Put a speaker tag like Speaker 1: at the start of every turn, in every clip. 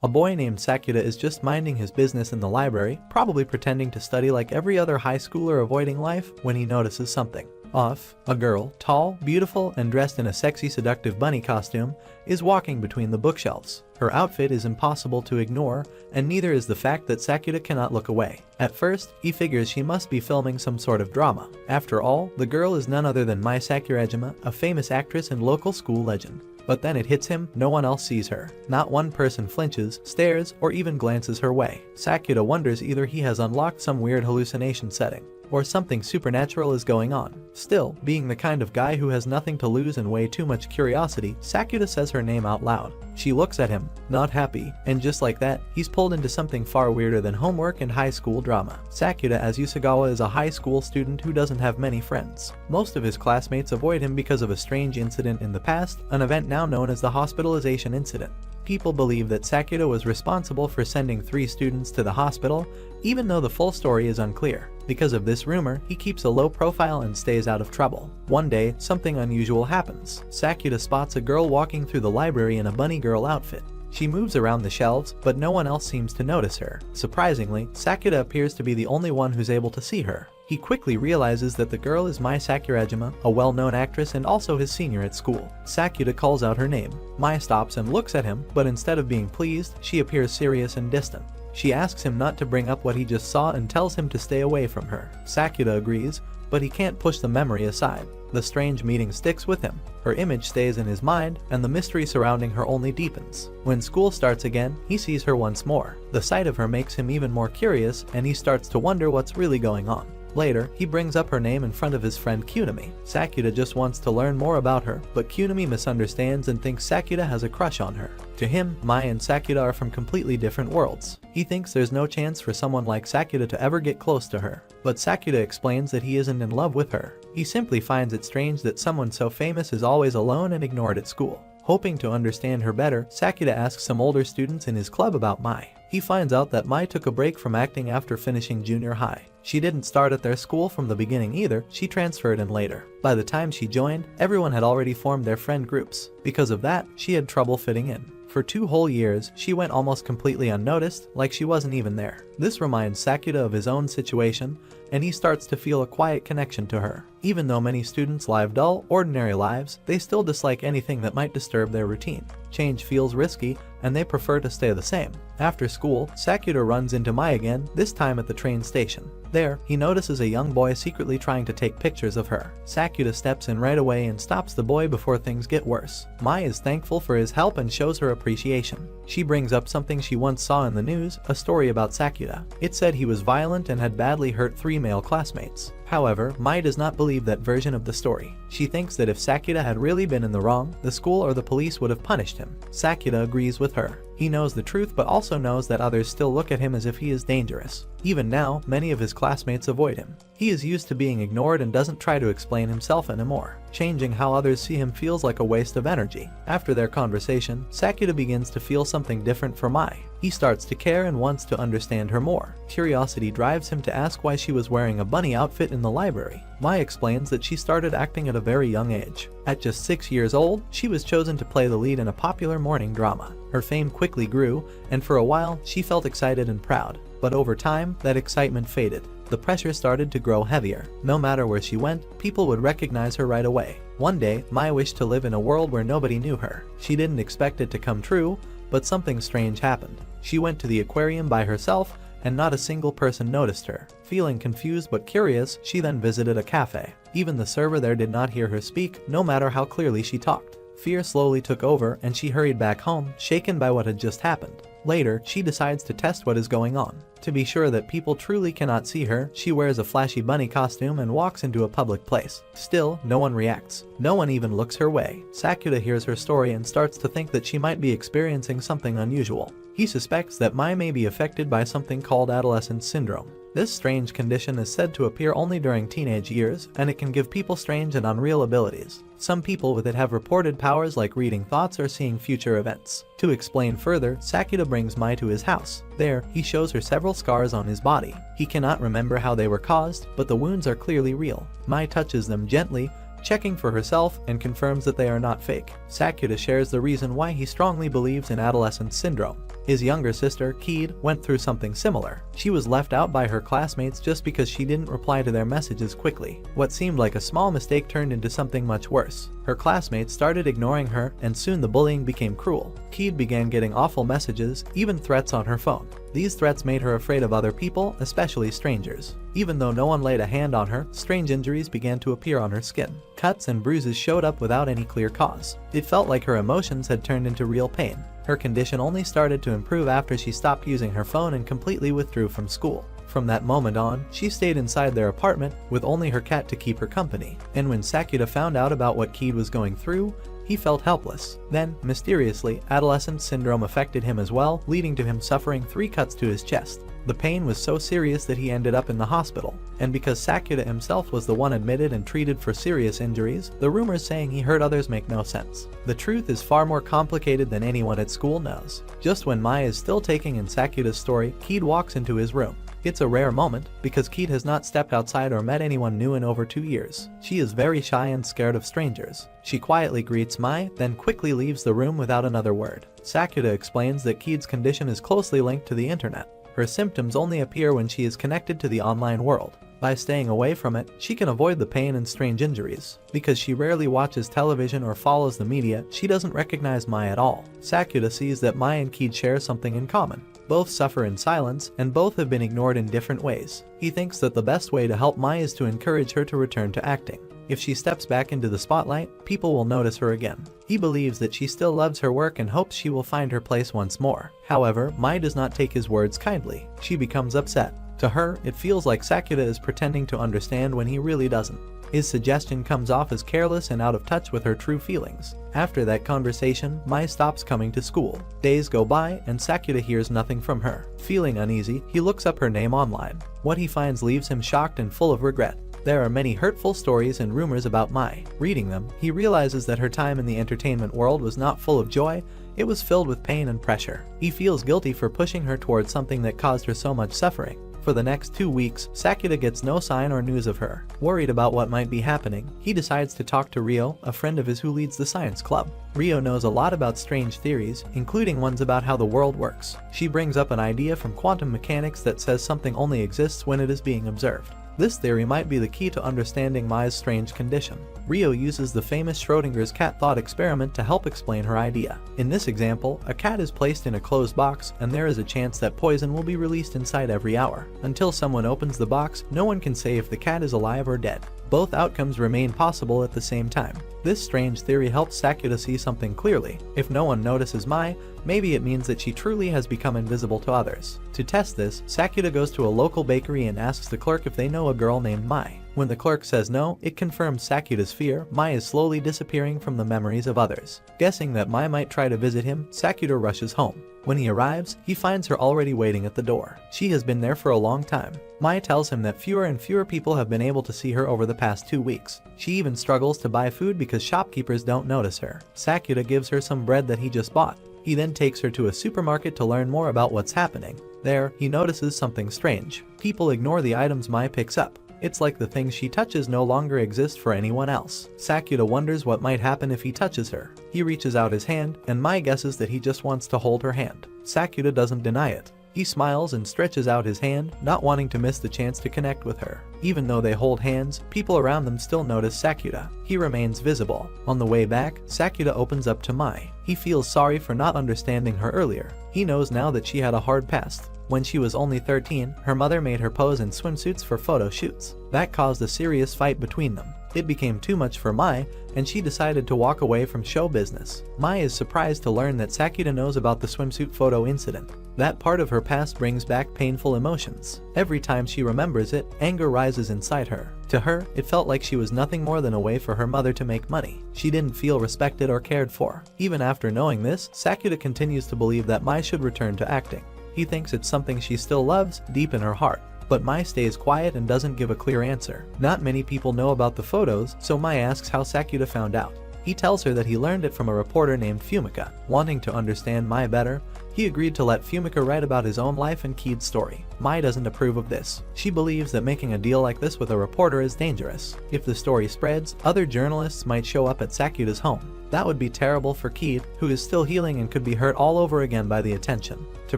Speaker 1: A boy named Sakuda is just minding his business in the library, probably pretending to study like every other high schooler avoiding life, when he notices something off. A girl, tall, beautiful, and dressed in a sexy seductive bunny costume, is walking between the bookshelves. Her outfit is impossible to ignore, and neither is the fact that Sakuda cannot look away. At first, he figures she must be filming some sort of drama. After all, the girl is none other than Mai Sakurajima, a famous actress and local school legend. But then it hits him, no one else sees her. Not one person flinches, stares, or even glances her way. Sakuda wonders either he has unlocked some weird hallucination setting, or something supernatural is going on. Still, being the kind of guy who has nothing to lose and way too much curiosity, Sakuda says her name out loud. She looks at him, not happy, and just like that, he's pulled into something far weirder than homework and high school drama. Sakuda as Yusagawa is a high school student who doesn't have many friends. Most of his classmates avoid him because of a strange incident in the past, an event now known as the hospitalization incident. People believe that Sakuda was responsible for sending 3 students to the hospital, even though the full story is unclear. Because of this rumor, he keeps a low profile and stays out of trouble. One day, something unusual happens. Sakuda spots a girl walking through the library in a bunny girl outfit. She moves around the shelves, but no one else seems to notice her. Surprisingly, Sakuda appears to be the only one who's able to see her. He quickly realizes that the girl is Mai Sakurajima, a well-known actress and also his senior at school. Sakuda calls out her name. Mai stops and looks at him, but instead of being pleased, she appears serious and distant. She asks him not to bring up what he just saw and tells him to stay away from her. Sakuda agrees, but he can't push the memory aside. The strange meeting sticks with him. Her image stays in his mind, and the mystery surrounding her only deepens. When school starts again, he sees her once more. The sight of her makes him even more curious, and he starts to wonder what's really going on. Later, he brings up her name in front of his friend Kunami. Sakuda just wants to learn more about her, but Kunami misunderstands and thinks Sakuda has a crush on her. To him, Mai and Sakuda are from completely different worlds. He thinks there's no chance for someone like Sakuda to ever get close to her. But Sakuda explains that he isn't in love with her. He simply finds it strange that someone so famous is always alone and ignored at school. Hoping to understand her better, Sakuda asks some older students in his club about Mai. He finds out that Mai took a break from acting after finishing junior high. She didn't start at their school from the beginning either, she transferred in later. By the time she joined, everyone had already formed their friend groups. Because of that, she had trouble fitting in. For 2 whole years, she went almost completely unnoticed, like she wasn't even there. This reminds Sakuda of his own situation, and he starts to feel a quiet connection to her. Even though many students live dull, ordinary lives, they still dislike anything that might disturb their routine. Change feels risky, and they prefer to stay the same. After school, Sakuda runs into Mai again, this time at the train station. There, he notices a young boy secretly trying to take pictures of her. Sakuda steps in right away and stops the boy before things get worse. Mai is thankful for his help and shows her appreciation. She brings up something she once saw in the news, a story about Sakuda. It said he was violent and had badly hurt 3 male classmates. However, Mai does not believe that version of the story. She thinks that if Sakuda had really been in the wrong, the school or the police would have punished him. Sakuda agrees with her. He knows the truth but also knows that others still look at him as if he is dangerous. Even now, many of his classmates avoid him. He is used to being ignored and doesn't try to explain himself anymore. Changing how others see him feels like a waste of energy. After their conversation, Sakuda begins to feel something different for Mai. He starts to care and wants to understand her more. Curiosity drives him to ask why she was wearing a bunny outfit in the library. Mai explains that she started acting at a very young age. At just 6 years old, she was chosen to play the lead in a popular morning drama. Her fame quickly grew, and for a while, she felt excited and proud. But over time, that excitement faded. The pressure started to grow heavier. No matter where she went, people would recognize her right away. One day, Mai wished to live in a world where nobody knew her. She didn't expect it to come true, but something strange happened. She went to the aquarium by herself, and not a single person noticed her. Feeling confused but curious, she then visited a cafe. Even the server there did not hear her speak, no matter how clearly she talked. Fear slowly took over, and she hurried back home, shaken by what had just happened. Later, she decides to test what is going on. To be sure that people truly cannot see her, she wears a flashy bunny costume and walks into a public place. Still, no one reacts. No one even looks her way. Sakuda hears her story and starts to think that she might be experiencing something unusual. He suspects that Mai may be affected by something called Adolescence Syndrome. This strange condition is said to appear only during teenage years, and it can give people strange and unreal abilities. Some people with it have reported powers like reading thoughts or seeing future events. To explain further, Sakuda brings Mai to his house. There, he shows her several scars on his body. He cannot remember how they were caused, but the wounds are clearly real. Mai touches them gently, checking for herself, and confirms that they are not fake. Sakuda shares the reason why he strongly believes in Adolescence Syndrome. His younger sister, Keed, went through something similar. She was left out by her classmates just because she didn't reply to their messages quickly. What seemed like a small mistake turned into something much worse. Her classmates started ignoring her, and soon the bullying became cruel. Keed began getting awful messages, even threats on her phone. These threats made her afraid of other people, especially strangers. Even though no one laid a hand on her, strange injuries began to appear on her skin. Cuts and bruises showed up without any clear cause. It felt like her emotions had turned into real pain. Her condition only started to improve after she stopped using her phone and completely withdrew from school. From that moment on, she stayed inside their apartment with only her cat to keep her company. And when Sakuta found out about what Keed was going through, he felt helpless. Then, mysteriously, Adolescence Syndrome affected him as well, leading to him suffering 3 cuts to his chest. The pain was so serious that he ended up in the hospital. And because Sakuta himself was the one admitted and treated for serious injuries, the rumors saying he hurt others make no sense. The truth is far more complicated than anyone at school knows. Just when Mai is still taking in Sakuta's story, Keed walks into his room. It's a rare moment, because Keed has not stepped outside or met anyone new in over 2 years. She is very shy and scared of strangers. She quietly greets Mai, then quickly leaves the room without another word. Sakuta explains that Keed's condition is closely linked to the internet. Her symptoms only appear when she is connected to the online world. By staying away from it, she can avoid the pain and strange injuries. Because she rarely watches television or follows the media, she doesn't recognize Mai at all. Sakuta sees that Mai and Keed share something in common. Both suffer in silence, and both have been ignored in different ways. He thinks that the best way to help Mai is to encourage her to return to acting. If she steps back into the spotlight, people will notice her again. He believes that she still loves her work and hopes she will find her place once more. However, Mai does not take his words kindly. She becomes upset. To her, it feels like Sakuta is pretending to understand when he really doesn't. His suggestion comes off as careless and out of touch with her true feelings. After that conversation, Mai stops coming to school. Days go by, and Sakuta hears nothing from her. Feeling uneasy, he looks up her name online. What he finds leaves him shocked and full of regret. There are many hurtful stories and rumors about Mai. Reading them, he realizes that her time in the entertainment world was not full of joy, it was filled with pain and pressure. He feels guilty for pushing her towards something that caused her so much suffering. For the next 2 weeks, Sakuta gets no sign or news of her. Worried about what might be happening, he decides to talk to Rio, a friend of his who leads the science club. Rio knows a lot about strange theories, including ones about how the world works. She brings up an idea from quantum mechanics that says something only exists when it is being observed. This theory might be the key to understanding Mai's strange condition. Rio uses the famous Schrodinger's cat thought experiment to help explain her idea. In this example, a cat is placed in a closed box, and there is a chance that poison will be released inside every hour. Until someone opens the box, no one can say if the cat is alive or dead. Both outcomes remain possible at the same time. This strange theory helps Sakuta see something clearly. If no one notices Mai, maybe it means that she truly has become invisible to others. To test this, Sakuta goes to a local bakery and asks the clerk if they know a girl named Mai. When the clerk says no, it confirms Sakuta's fear. Mai is slowly disappearing from the memories of others. Guessing that Mai might try to visit him, Sakuta rushes home. When he arrives, he finds her already waiting at the door. She has been there for a long time. Mai tells him that fewer and fewer people have been able to see her over the past 2 weeks. She even struggles to buy food because shopkeepers don't notice her. Sakuta gives her some bread that he just bought. He then takes her to a supermarket to learn more about what's happening. There, he notices something strange. People ignore the items Mai picks up. It's like the things she touches no longer exist for anyone else. Sakuta wonders what might happen if he touches her. He reaches out his hand, and Mai guesses that he just wants to hold her hand. Sakuta doesn't deny it. He smiles and stretches out his hand, not wanting to miss the chance to connect with her. Even though they hold hands, people around them still notice Sakuta. He remains visible. On the way back, Sakuta opens up to Mai. He feels sorry for not understanding her earlier. He knows now that she had a hard past. When she was only 13, her mother made her pose in swimsuits for photo shoots. That caused a serious fight between them. It became too much for Mai, and she decided to walk away from show business. Mai is surprised to learn that Sakuta knows about the swimsuit photo incident. That part of her past brings back painful emotions. Every time she remembers it, anger rises inside her. To her, it felt like she was nothing more than a way for her mother to make money. She didn't feel respected or cared for. Even after knowing this, Sakuta continues to believe that Mai should return to acting. He thinks it's something she still loves, deep in her heart. But Mai stays quiet and doesn't give a clear answer. Not many people know about the photos, so Mai asks how Sakuta found out. He tells her that he learned it from a reporter named Fumika. Wanting to understand Mai better, he He agreed to let Fumika write about his own life and Kied's story. Mai doesn't approve of this. She believes that making a deal like this with a reporter is dangerous. If the story spreads, other journalists might show up at Sakuta's home. That would be terrible for Kied, who is still healing and could be hurt all over again by the attention. To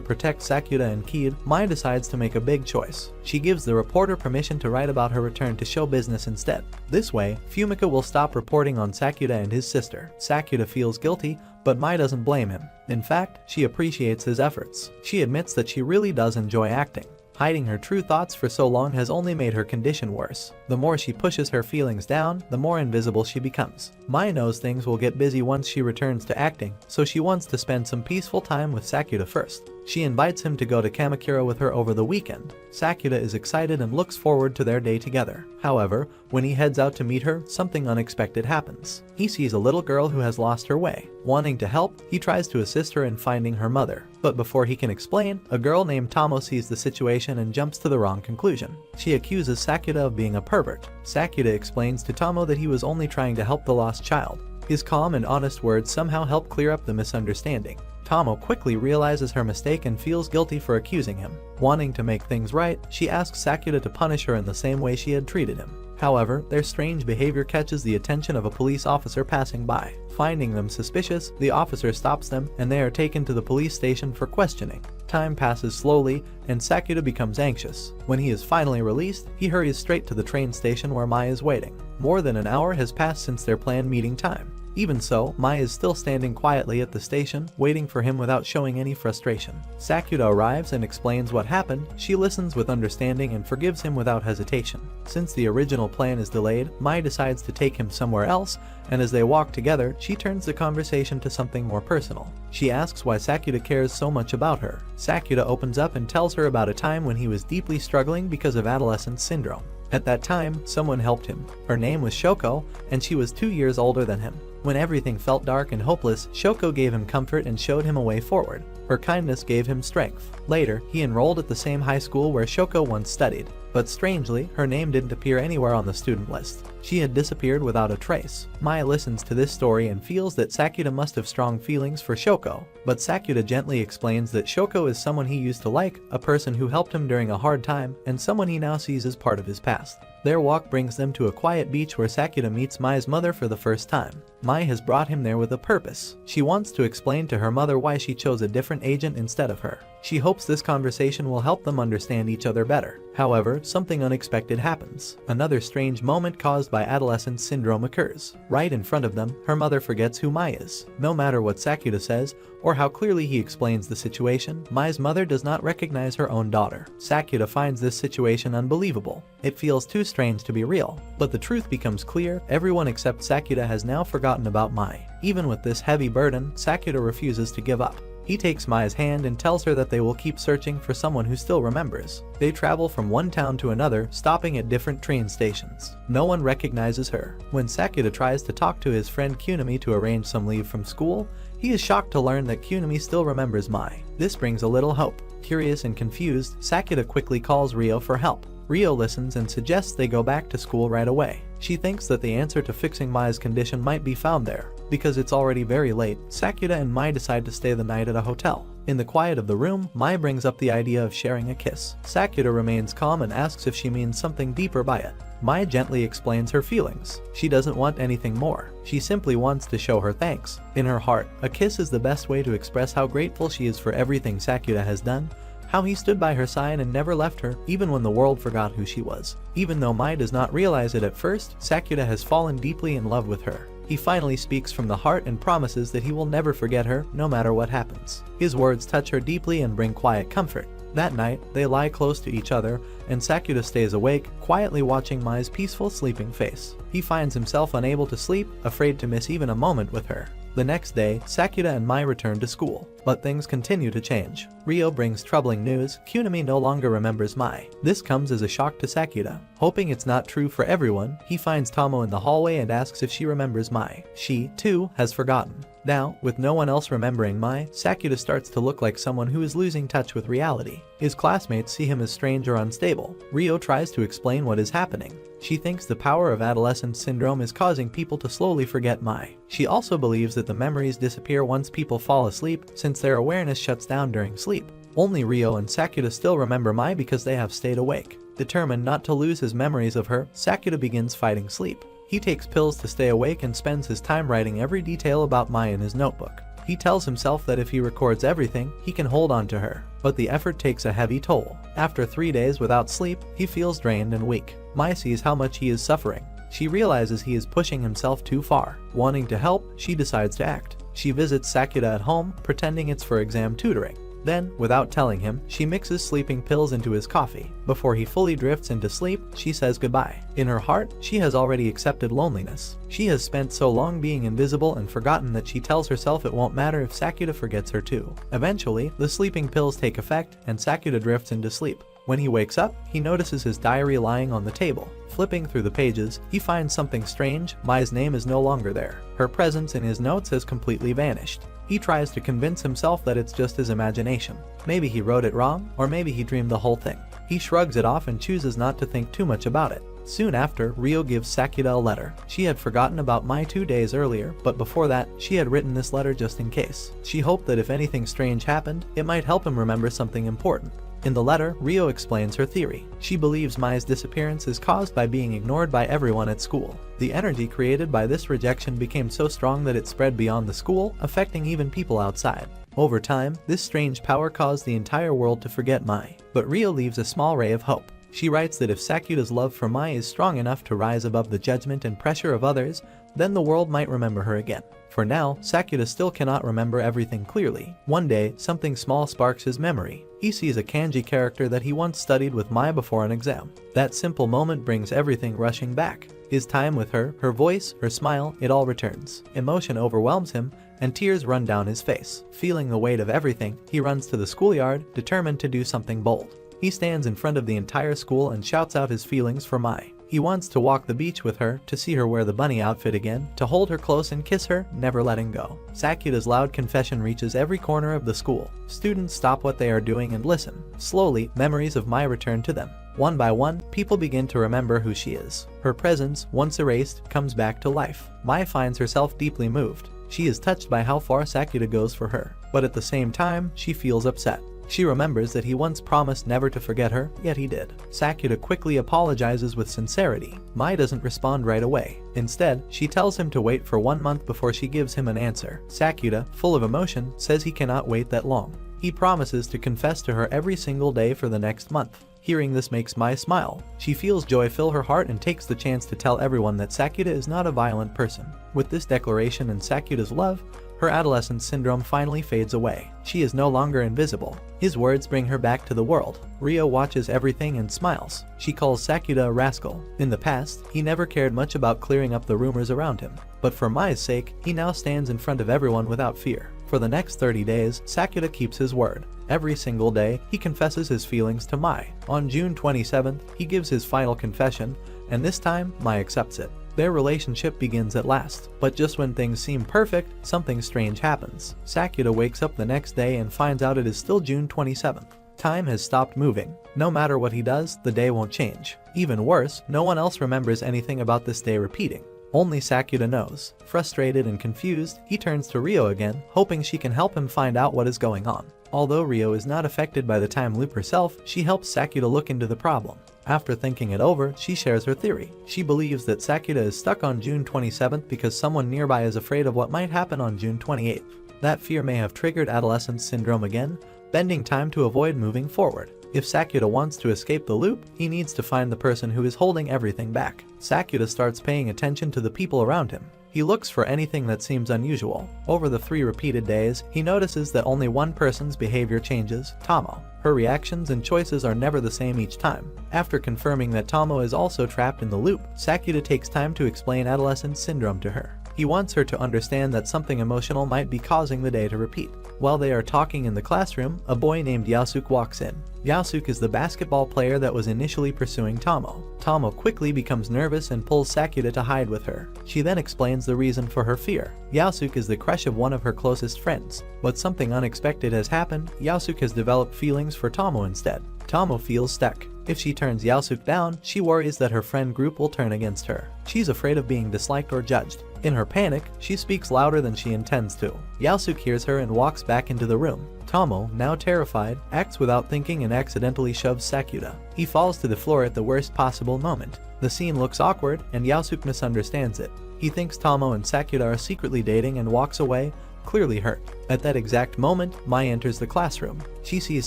Speaker 1: protect Sakuta and Kied, Mai decides to make a big choice. She gives the reporter permission to write about her return to show business instead. This way, Fumika will stop reporting on Sakuta and his sister. Sakuta feels guilty, but Mai doesn't blame him. In fact, she appreciates his efforts. She admits that she really does enjoy acting. Hiding her true thoughts for so long has only made her condition worse. The more she pushes her feelings down, the more invisible she becomes. Mai knows things will get busy once she returns to acting, so she wants to spend some peaceful time with Sakuta first. She invites him to go to Kamakura with her over the weekend. Sakuta is excited and looks forward to their day together. However, when he heads out to meet her, something unexpected happens. He sees a little girl who has lost her way. Wanting to help, he tries to assist her in finding her mother. But before he can explain, a girl named Tomo sees the situation and jumps to the wrong conclusion. She accuses Sakuta of being a pervert. Sakuta explains to Tomo that he was only trying to help the lost child. His calm and honest words somehow help clear up the misunderstanding. Tomo quickly realizes her mistake and feels guilty for accusing him. Wanting to make things right, she asks Sakuta to punish her in the same way she had treated him. However, their strange behavior catches the attention of a police officer passing by. Finding them suspicious, the officer stops them and they are taken to the police station for questioning. Time passes slowly and Sakuta becomes anxious. When he is finally released, he hurries straight to the train station where Mai is waiting. More than an hour has passed since their planned meeting time. Even so, Mai is still standing quietly at the station, waiting for him without showing any frustration. Sakuta arrives and explains what happened. She listens with understanding and forgives him without hesitation. Since the original plan is delayed, Mai decides to take him somewhere else, and as they walk together, she turns the conversation to something more personal. She asks why Sakuta cares so much about her. Sakuta opens up and tells her about a time when he was deeply struggling because of Adolescence Syndrome. At that time, someone helped him. Her name was Shoko, and she was 2 years older than him. When everything felt dark and hopeless, Shoko gave him comfort and showed him a way forward. Her kindness gave him strength. Later, he enrolled at the same high school where Shoko once studied. But strangely, her name didn't appear anywhere on the student list. She had disappeared without a trace. Mai listens to this story and feels that Sakuta must have strong feelings for Shoko. But Sakuta gently explains that Shoko is someone he used to like, a person who helped him during a hard time, and someone he now sees as part of his past. Their walk brings them to a quiet beach where Sakuta meets Mai's mother for the first time. Mai has brought him there with a purpose. She wants to explain to her mother why she chose a different agent instead of her. She hopes this conversation will help them understand each other better. However, something unexpected happens. Another strange moment caused by Adolescence Syndrome occurs. Right in front of them, her mother forgets who Mai is. No matter what Sakuta says, or how clearly he explains the situation, Mai's mother does not recognize her own daughter. Sakuta finds this situation unbelievable. It feels too strange to be real. But the truth becomes clear, everyone except Sakuta has now forgotten about Mai. Even with this heavy burden, Sakuta refuses to give up. He takes Mai's hand and tells her that they will keep searching for someone who still remembers. They travel from one town to another, stopping at different train stations. No one recognizes her. When Sakuta tries to talk to his friend Kunimi to arrange some leave from school, he is shocked to learn that Kunimi still remembers Mai. This brings a little hope. Curious and confused, Sakuta quickly calls Ryo for help. Ryo listens and suggests they go back to school right away. She thinks that the answer to fixing Mai's condition might be found there. Because it's already very late, Sakuta and Mai decide to stay the night at a hotel. In the quiet of the room, Mai brings up the idea of sharing a kiss. Sakuta remains calm and asks if she means something deeper by it. Mai gently explains her feelings. She doesn't want anything more. She simply wants to show her thanks. In her heart, a kiss is the best way to express how grateful she is for everything Sakuta has done, how he stood by her side and never left her, even when the world forgot who she was. Even though Mai does not realize it at first, Sakuta has fallen deeply in love with her. He finally speaks from the heart and promises that he will never forget her, no matter what happens. His words touch her deeply and bring quiet comfort. That night, they lie close to each other, and Sakuta stays awake, quietly watching Mai's peaceful sleeping face. He finds himself unable to sleep, afraid to miss even a moment with her. The next day, Sakuta and Mai return to school. But things continue to change. Ryo brings troubling news. Kunimi no longer remembers Mai. This comes as a shock to Sakuta. Hoping it's not true for everyone, he finds Tomo in the hallway and asks if she remembers Mai. She, too, has forgotten. Now, with no one else remembering Mai, Sakuda starts to look like someone who is losing touch with reality. His classmates see him as strange or unstable. Rio tries to explain what is happening. She thinks the power of Adolescence Syndrome is causing people to slowly forget Mai. She also believes that the memories disappear once people fall asleep, since their awareness shuts down during sleep. Only Rio and Sakuda still remember Mai because they have stayed awake. Determined not to lose his memories of her, Sakuda begins fighting sleep. He takes pills to stay awake and spends his time writing every detail about Mai in his notebook. He tells himself that if he records everything, he can hold on to her. But the effort takes a heavy toll. After 3 days without sleep, he feels drained and weak. Mai sees how much he is suffering. She realizes he is pushing himself too far. Wanting to help, she decides to act. She visits Sakuda at home, pretending it's for exam tutoring. Then, without telling him, she mixes sleeping pills into his coffee. Before he fully drifts into sleep, she says goodbye. In her heart, she has already accepted loneliness. She has spent so long being invisible and forgotten that she tells herself it won't matter if Sakuda forgets her too. Eventually, the sleeping pills take effect, and Sakuda drifts into sleep. When he wakes up, he notices his diary lying on the table. Flipping through the pages, he finds something strange. Mai's name is no longer there. Her presence in his notes has completely vanished. He tries to convince himself that it's just his imagination. Maybe he wrote it wrong, or maybe he dreamed the whole thing. He shrugs it off and chooses not to think too much about it. Soon after, Rio gives Sakuda a letter. She had forgotten about Mai 2 days earlier, but before that, she had written this letter just in case. She hoped that if anything strange happened, it might help him remember something important. In the letter, Rio explains her theory. She believes Mai's disappearance is caused by being ignored by everyone at school. The energy created by this rejection became so strong that it spread beyond the school, affecting even people outside. Over time, this strange power caused the entire world to forget Mai. But Rio leaves a small ray of hope. She writes that if Sakuda's love for Mai is strong enough to rise above the judgment and pressure of others, then the world might remember her again. For now, Sakuda still cannot remember everything clearly. One day, something small sparks his memory. He sees a kanji character that he once studied with Mai before an exam. That simple moment brings everything rushing back. His time with her, her voice, her smile, it all returns. Emotion overwhelms him, and tears run down his face. Feeling the weight of everything, he runs to the schoolyard, determined to do something bold. He stands in front of the entire school and shouts out his feelings for Mai. He wants to walk the beach with her, to see her wear the bunny outfit again, to hold her close and kiss her, never letting go. Sakuda's loud confession reaches every corner of the school. Students stop what they are doing and listen. Slowly, memories of Mai return to them. One by one, people begin to remember who she is. Her presence, once erased, comes back to life. Mai finds herself deeply moved. She is touched by how far Sakuda goes for her, but at the same time, she feels upset. She remembers that he once promised never to forget her, yet he did. Sakuda quickly apologizes with sincerity. Mai doesn't respond right away. Instead, she tells him to wait for 1 month before she gives him an answer. Sakuda, full of emotion, says he cannot wait that long. He promises to confess to her every single day for the next month. Hearing this makes Mai smile. She feels joy fill her heart and takes the chance to tell everyone that Sakuda is not a violent person. With this declaration and Sakuda's love, her adolescence syndrome finally fades away. She is no longer invisible. His words bring her back to the world. Rio watches everything and smiles. She calls Sakuda a rascal. In the past, he never cared much about clearing up the rumors around him. But for Mai's sake, he now stands in front of everyone without fear. For the next 30 days, Sakuda keeps his word. Every single day, he confesses his feelings to Mai. On June 27th, he gives his final confession, and this time, Mai accepts it. Their relationship begins at last. But just when things seem perfect, something strange happens. Sakuda wakes up the next day and finds out it is still June 27th. Time has stopped moving. No matter what he does, the day won't change. Even worse, no one else remembers anything about this day repeating. Only Sakuda knows. Frustrated and confused, he turns to Rio again, hoping she can help him find out what is going on. Although Rio is not affected by the time loop herself, she helps Sakuda look into the problem. After thinking it over, she shares her theory. She believes that Sakuda is stuck on June 27th because someone nearby is afraid of what might happen on June 28th. That fear may have triggered Adolescence Syndrome again, bending time to avoid moving forward. If Sakuda wants to escape the loop, he needs to find the person who is holding everything back. Sakuda starts paying attention to the people around him. He looks for anything that seems unusual. Over the 3 repeated days, he notices that only one person's behavior changes, Tomo. Her reactions and choices are never the same each time. After confirming that Tomo is also trapped in the loop, Sakuda takes time to explain Adolescence Syndrome to her. He He wants her to understand that something emotional might be causing the day to repeat. While they are talking in the classroom, a boy named Yasuke walks in. Yasuke is the basketball player that was initially pursuing Tomo. Tomo quickly becomes nervous and pulls Sakuta to hide with her. She then explains the reason for her fear. Yasuke is the crush of one of her closest friends. But something unexpected has happened. Yasuke has developed feelings for Tomo instead. Tomo feels stuck. If she turns Yasuke down, she worries that her friend group will turn against her. She's afraid of being disliked or judged. In her panic, she speaks louder than she intends to. Yasuke hears her and walks back into the room. Tomo, now terrified, acts without thinking and accidentally shoves Sakuta. He falls to the floor at the worst possible moment. The scene looks awkward, and Yasuke misunderstands it. He thinks Tomo and Sakuta are secretly dating and walks away, clearly hurt. At that exact moment, Mai enters the classroom. She sees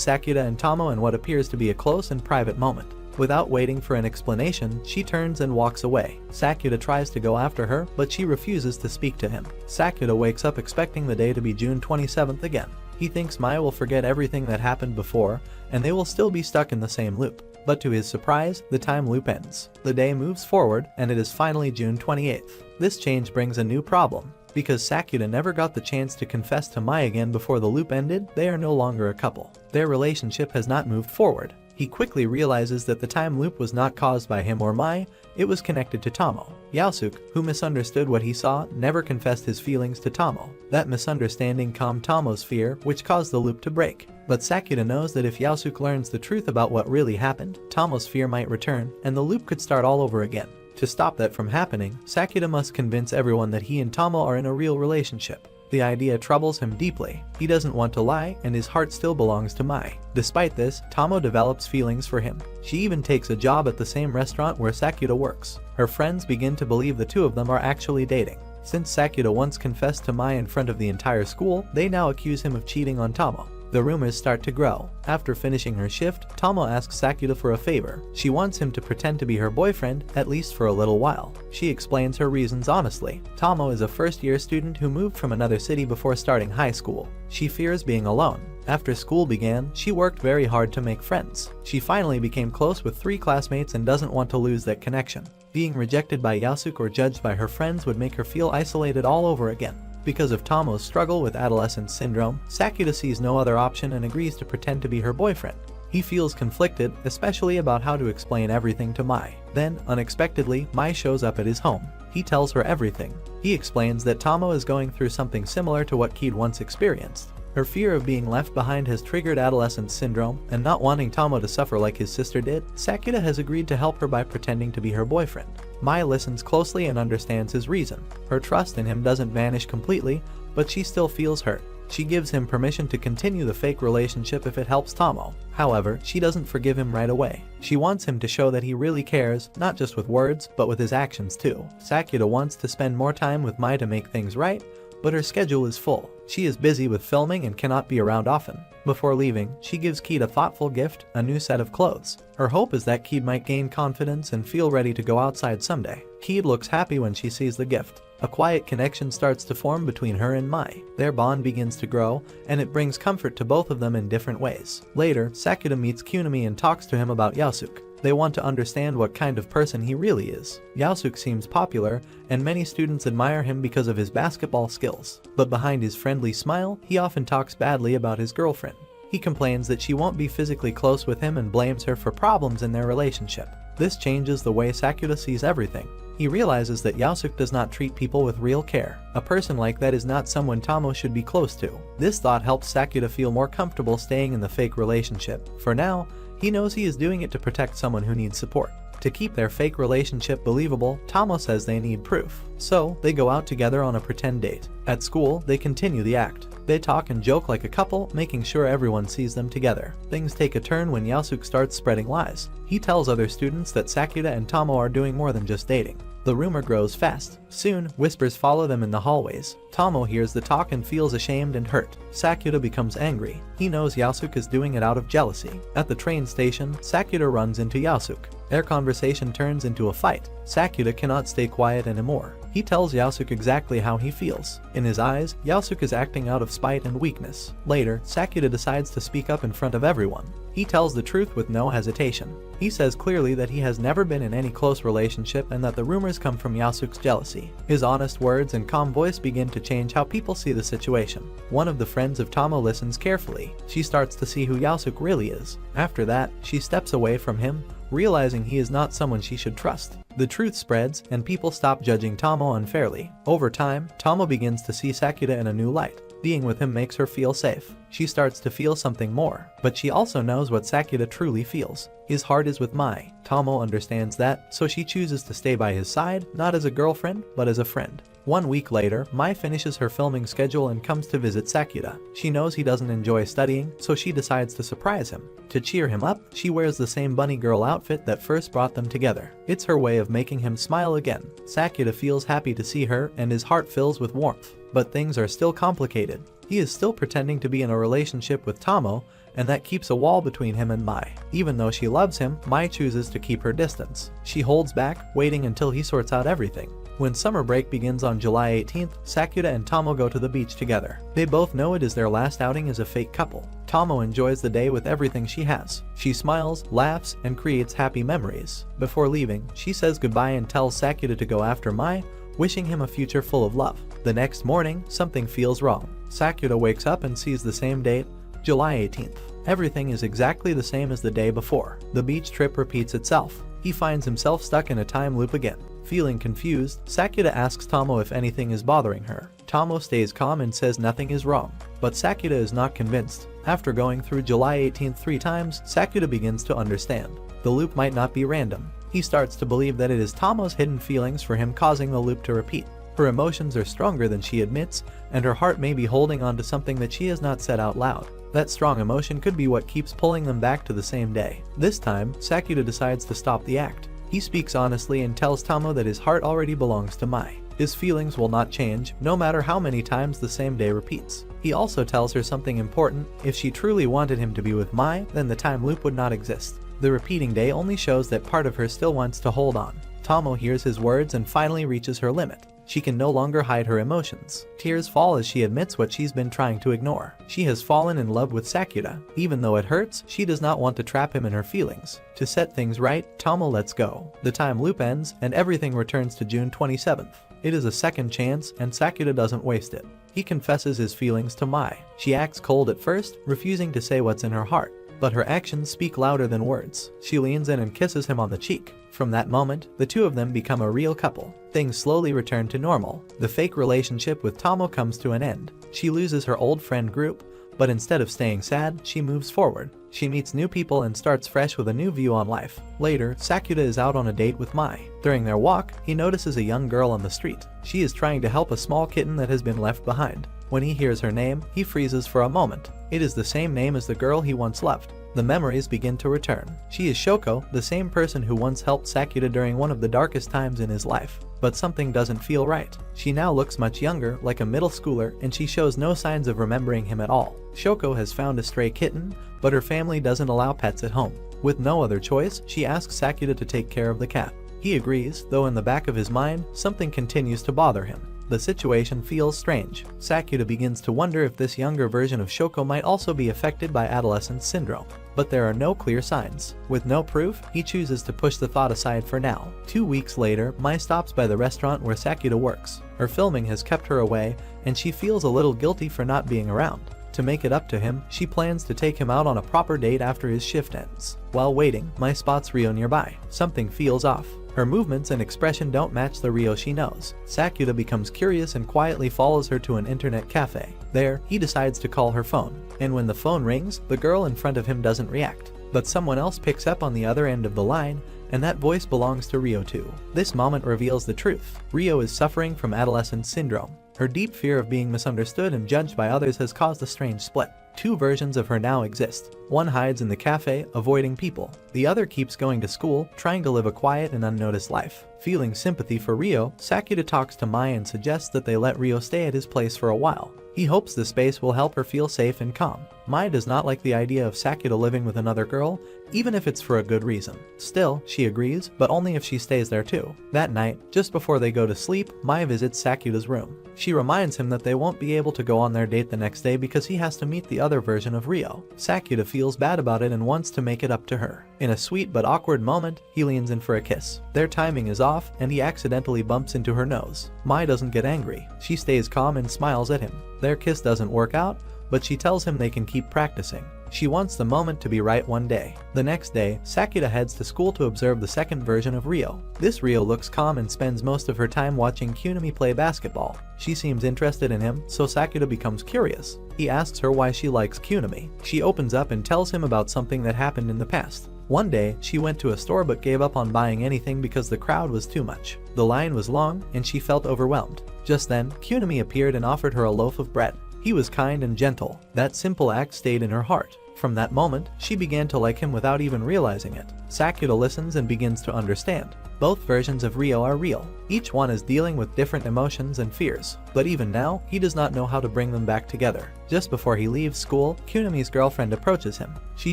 Speaker 1: Sakuta and Tomo in what appears to be a close and private moment. Without waiting for an explanation, she turns and walks away. Sakuta tries to go after her, but she refuses to speak to him. Sakuta wakes up expecting the day to be June 27th again. He thinks Mai will forget everything that happened before, and they will still be stuck in the same loop. But to his surprise, the time loop ends. The day moves forward, and it is finally June 28th. This change brings a new problem. Because Sakuta never got the chance to confess to Mai again before the loop ended, they are no longer a couple. Their relationship has not moved forward. He quickly realizes that the time loop was not caused by him or Mai, it was connected to Tomo. Yasuke, who misunderstood what he saw, never confessed his feelings to Tomo. That misunderstanding calmed Tomo's fear, which caused the loop to break. But Sakuta knows that if Yasuke learns the truth about what really happened, Tomo's fear might return, and the loop could start all over again. To stop that from happening, Sakuta must convince everyone that he and Tomo are in a real relationship. The idea troubles him deeply. He doesn't want to lie, and his heart still belongs to Mai. Despite this, Tomo develops feelings for him. She even takes a job at the same restaurant where Sakuta works. Her friends begin to believe the two of them are actually dating. Since Sakuta once confessed to Mai in front of the entire school, they now accuse him of cheating on Tomo. The rumors start to grow. After finishing her shift, Tomo asks Sakuta for a favor. She wants him to pretend to be her boyfriend, at least for a little while. She explains her reasons honestly. Tomo is a first-year student who moved from another city before starting high school. She fears being alone. After school began, she worked very hard to make friends. She finally became close with 3 classmates and doesn't want to lose that connection. Being rejected by Yasuke or judged by her friends would make her feel isolated all over again. Because of Tomo's struggle with Adolescence Syndrome, Sakuta sees no other option and agrees to pretend to be her boyfriend. He feels conflicted, especially about how to explain everything to Mai. Then, unexpectedly, Mai shows up at his home. He tells her everything. He explains that Tomo is going through something similar to what Kid once experienced. Her fear of being left behind has triggered Adolescence Syndrome, and not wanting Tomo to suffer like his sister did, Sakuta has agreed to help her by pretending to be her boyfriend. Mai listens closely and understands his reason. Her trust in him doesn't vanish completely, but she still feels hurt. She gives him permission to continue the fake relationship if it helps Tomo. However, she doesn't forgive him right away. She wants him to show that he really cares, not just with words, but with his actions too. Sakuta wants to spend more time with Mai to make things right, but her schedule is full. She is busy with filming and cannot be around often. Before leaving, she gives Keed a thoughtful gift, a new set of clothes. Her hope is that Keed might gain confidence and feel ready to go outside someday. Keed looks happy when she sees the gift. A quiet connection starts to form between her and Mai. Their bond begins to grow, and it brings comfort to both of them in different ways. Later, Sakuta meets Kunimi and talks to him about Yasuke. They want to understand what kind of person he really is. Yasuke seems popular, and many students admire him because of his basketball skills. But behind his friendly smile, he often talks badly about his girlfriend. He complains that she won't be physically close with him and blames her for problems in their relationship. This changes the way Sakuta sees everything. He realizes that Yasuke does not treat people with real care. A person like that is not someone Tomo should be close to. This thought helps Sakuta feel more comfortable staying in the fake relationship. For now, he knows he is doing it to protect someone who needs support. To keep their fake relationship believable, Tomo says they need proof. So, they go out together on a pretend date. At school, they continue the act. They talk and joke like a couple, making sure everyone sees them together. Things take a turn when Yasuke starts spreading lies. He tells other students that Sakuta and Tomo are doing more than just dating. The rumor grows fast. Soon, whispers follow them in the hallways. Tomo hears the talk and feels ashamed and hurt. Sakuta becomes angry. He knows Yasuke is doing it out of jealousy. At the train station, Sakuta runs into Yasuke. Their conversation turns into a fight. Sakuta cannot stay quiet anymore. He tells Yaosuke exactly how he feels. In his eyes, Yaosuke is acting out of spite and weakness. Later, Sakura decides to speak up in front of everyone. He tells the truth with no hesitation. He says clearly that he has never been in any close relationship and that the rumors come from Yaosuke's jealousy. His honest words and calm voice begin to change how people see the situation. One of the friends of Tomo listens carefully. She starts to see who Yaosuke really is. After that, she steps away from him, realizing he is not someone she should trust. The truth spreads, and people stop judging Tomo unfairly. Over time, Tomo begins to see Sakura in a new light. Being with him makes her feel safe. She starts to feel something more, but she also knows what Sakura truly feels. His heart is with Mai. Tomo understands that, so she chooses to stay by his side, not as a girlfriend, but as a friend. 1 week later, Mai finishes her filming schedule and comes to visit Sakura. She knows he doesn't enjoy studying, so she decides to surprise him. To cheer him up, she wears the same bunny girl outfit that first brought them together. It's her way of making him smile again. Sakura feels happy to see her, and his heart fills with warmth. But things are still complicated. He is still pretending to be in a relationship with Tomo, and that keeps a wall between him and Mai. Even though she loves him, Mai chooses to keep her distance. She holds back, waiting until he sorts out everything. When summer break begins on July 18th, Sakura and Tomo go to the beach together. They both know it is their last outing as a fake couple. Tomo enjoys the day with everything she has. She smiles, laughs, and creates happy memories. Before leaving, she says goodbye and tells Sakura to go after Mai, wishing him a future full of love. The next morning, something feels wrong. Sakura wakes up and sees the same date, July 18th. Everything is exactly the same as the day before. The beach trip repeats itself. He finds himself stuck in a time loop again. Feeling confused, Sakura asks Tomo if anything is bothering her. Tomo stays calm and says nothing is wrong. But Sakura is not convinced. After going through July 18th 3 times, Sakura begins to understand. The loop might not be random. He starts to believe that it is Tomo's hidden feelings for him causing the loop to repeat. Her emotions are stronger than she admits, and her heart may be holding on to something that she has not said out loud. That strong emotion could be what keeps pulling them back to the same day. This time, Sakura decides to stop the act. He speaks honestly and tells Tomo that his heart already belongs to Mai. His feelings will not change, no matter how many times the same day repeats. He also tells her something important: if she truly wanted him to be with Mai, then the time loop would not exist. The repeating day only shows that part of her still wants to hold on. Tomo hears his words and finally reaches her limit. She can no longer hide her emotions. Tears fall as she admits what she's been trying to ignore. She has fallen in love with Sakura. Even though it hurts, she does not want to trap him in her feelings. To set things right, Tomo lets go. The time loop ends, and everything returns to June 27th. It is a second chance, and Sakura doesn't waste it. He confesses his feelings to Mai. She acts cold at first, refusing to say what's in her heart. But her actions speak louder than words. She leans in and kisses him on the cheek. From that moment, the two of them become a real couple. Things slowly return to normal. The fake relationship with Tomo comes to an end. She loses her old friend group, but instead of staying sad, she moves forward. She meets new people and starts fresh with a new view on life. Later, Sakura is out on a date with Mai. During their walk, he notices a young girl on the street. She is trying to help a small kitten that has been left behind. When he hears her name, he freezes for a moment. It is the same name as the girl he once loved. The memories begin to return. She is Shoko, the same person who once helped Sakura during one of the darkest times in his life. But something doesn't feel right. She now looks much younger, like a middle schooler, and she shows no signs of remembering him at all. Shoko has found a stray kitten, but her family doesn't allow pets at home. With no other choice, she asks Sakura to take care of the cat. He agrees, though in the back of his mind, something continues to bother him. The situation feels strange. Sakura begins to wonder if this younger version of Shoko might also be affected by Adolescence Syndrome. But there are no clear signs. With no proof, he chooses to push the thought aside for now. 2 weeks later, Mai stops by the restaurant where Sakura works. Her filming has kept her away, and she feels a little guilty for not being around. To make it up to him, she plans to take him out on a proper date after his shift ends. While waiting, Mai spots Rio nearby. Something feels off. Her movements and expression don't match the Rio she knows. Sakura becomes curious and quietly follows her to an internet cafe. There, he decides to call her phone. And when the phone rings, the girl in front of him doesn't react. But someone else picks up on the other end of the line, and that voice belongs to Rio too. This moment reveals the truth. Rio is suffering from Adolescence Syndrome. Her deep fear of being misunderstood and judged by others has caused a strange split. 2 versions of her now exist. One hides in the cafe, avoiding people. The other keeps going to school, trying to live a quiet and unnoticed life. Feeling sympathy for Rio, Sakura talks to Mai and suggests that they let Rio stay at his place for a while. He hopes the space will help her feel safe and calm. Mai does not like the idea of Sakura living with another girl, even if it's for a good reason. Still, she agrees, but only if she stays there too. That night, just before they go to sleep, Mai visits Sakura's room. She reminds him that they won't be able to go on their date the next day because he has to meet the other version of Rio. Sakura feels bad about it and wants to make it up to her. In a sweet but awkward moment, he leans in for a kiss. Their timing is off, and he accidentally bumps into her nose. Mai doesn't get angry. She stays calm and smiles at him. Their kiss doesn't work out, but she tells him they can keep practicing. She wants the moment to be right one day. The next day, Sakura heads to school to observe the second version of Rio. This Rio looks calm and spends most of her time watching Kunimi play basketball. She seems interested in him, so Sakura becomes curious. He asks her why she likes Kunimi. She opens up and tells him about something that happened in the past. One day, she went to a store but gave up on buying anything because the crowd was too much. The line was long, and she felt overwhelmed. Just then, Kunimi appeared and offered her a loaf of bread. He was kind and gentle. That simple act stayed in her heart. From that moment, she began to like him without even realizing it. Sakura listens and begins to understand. Both versions of Rio are real. Each one is dealing with different emotions and fears. But even now, he does not know how to bring them back together. Just before he leaves school, Kunimi's girlfriend approaches him. She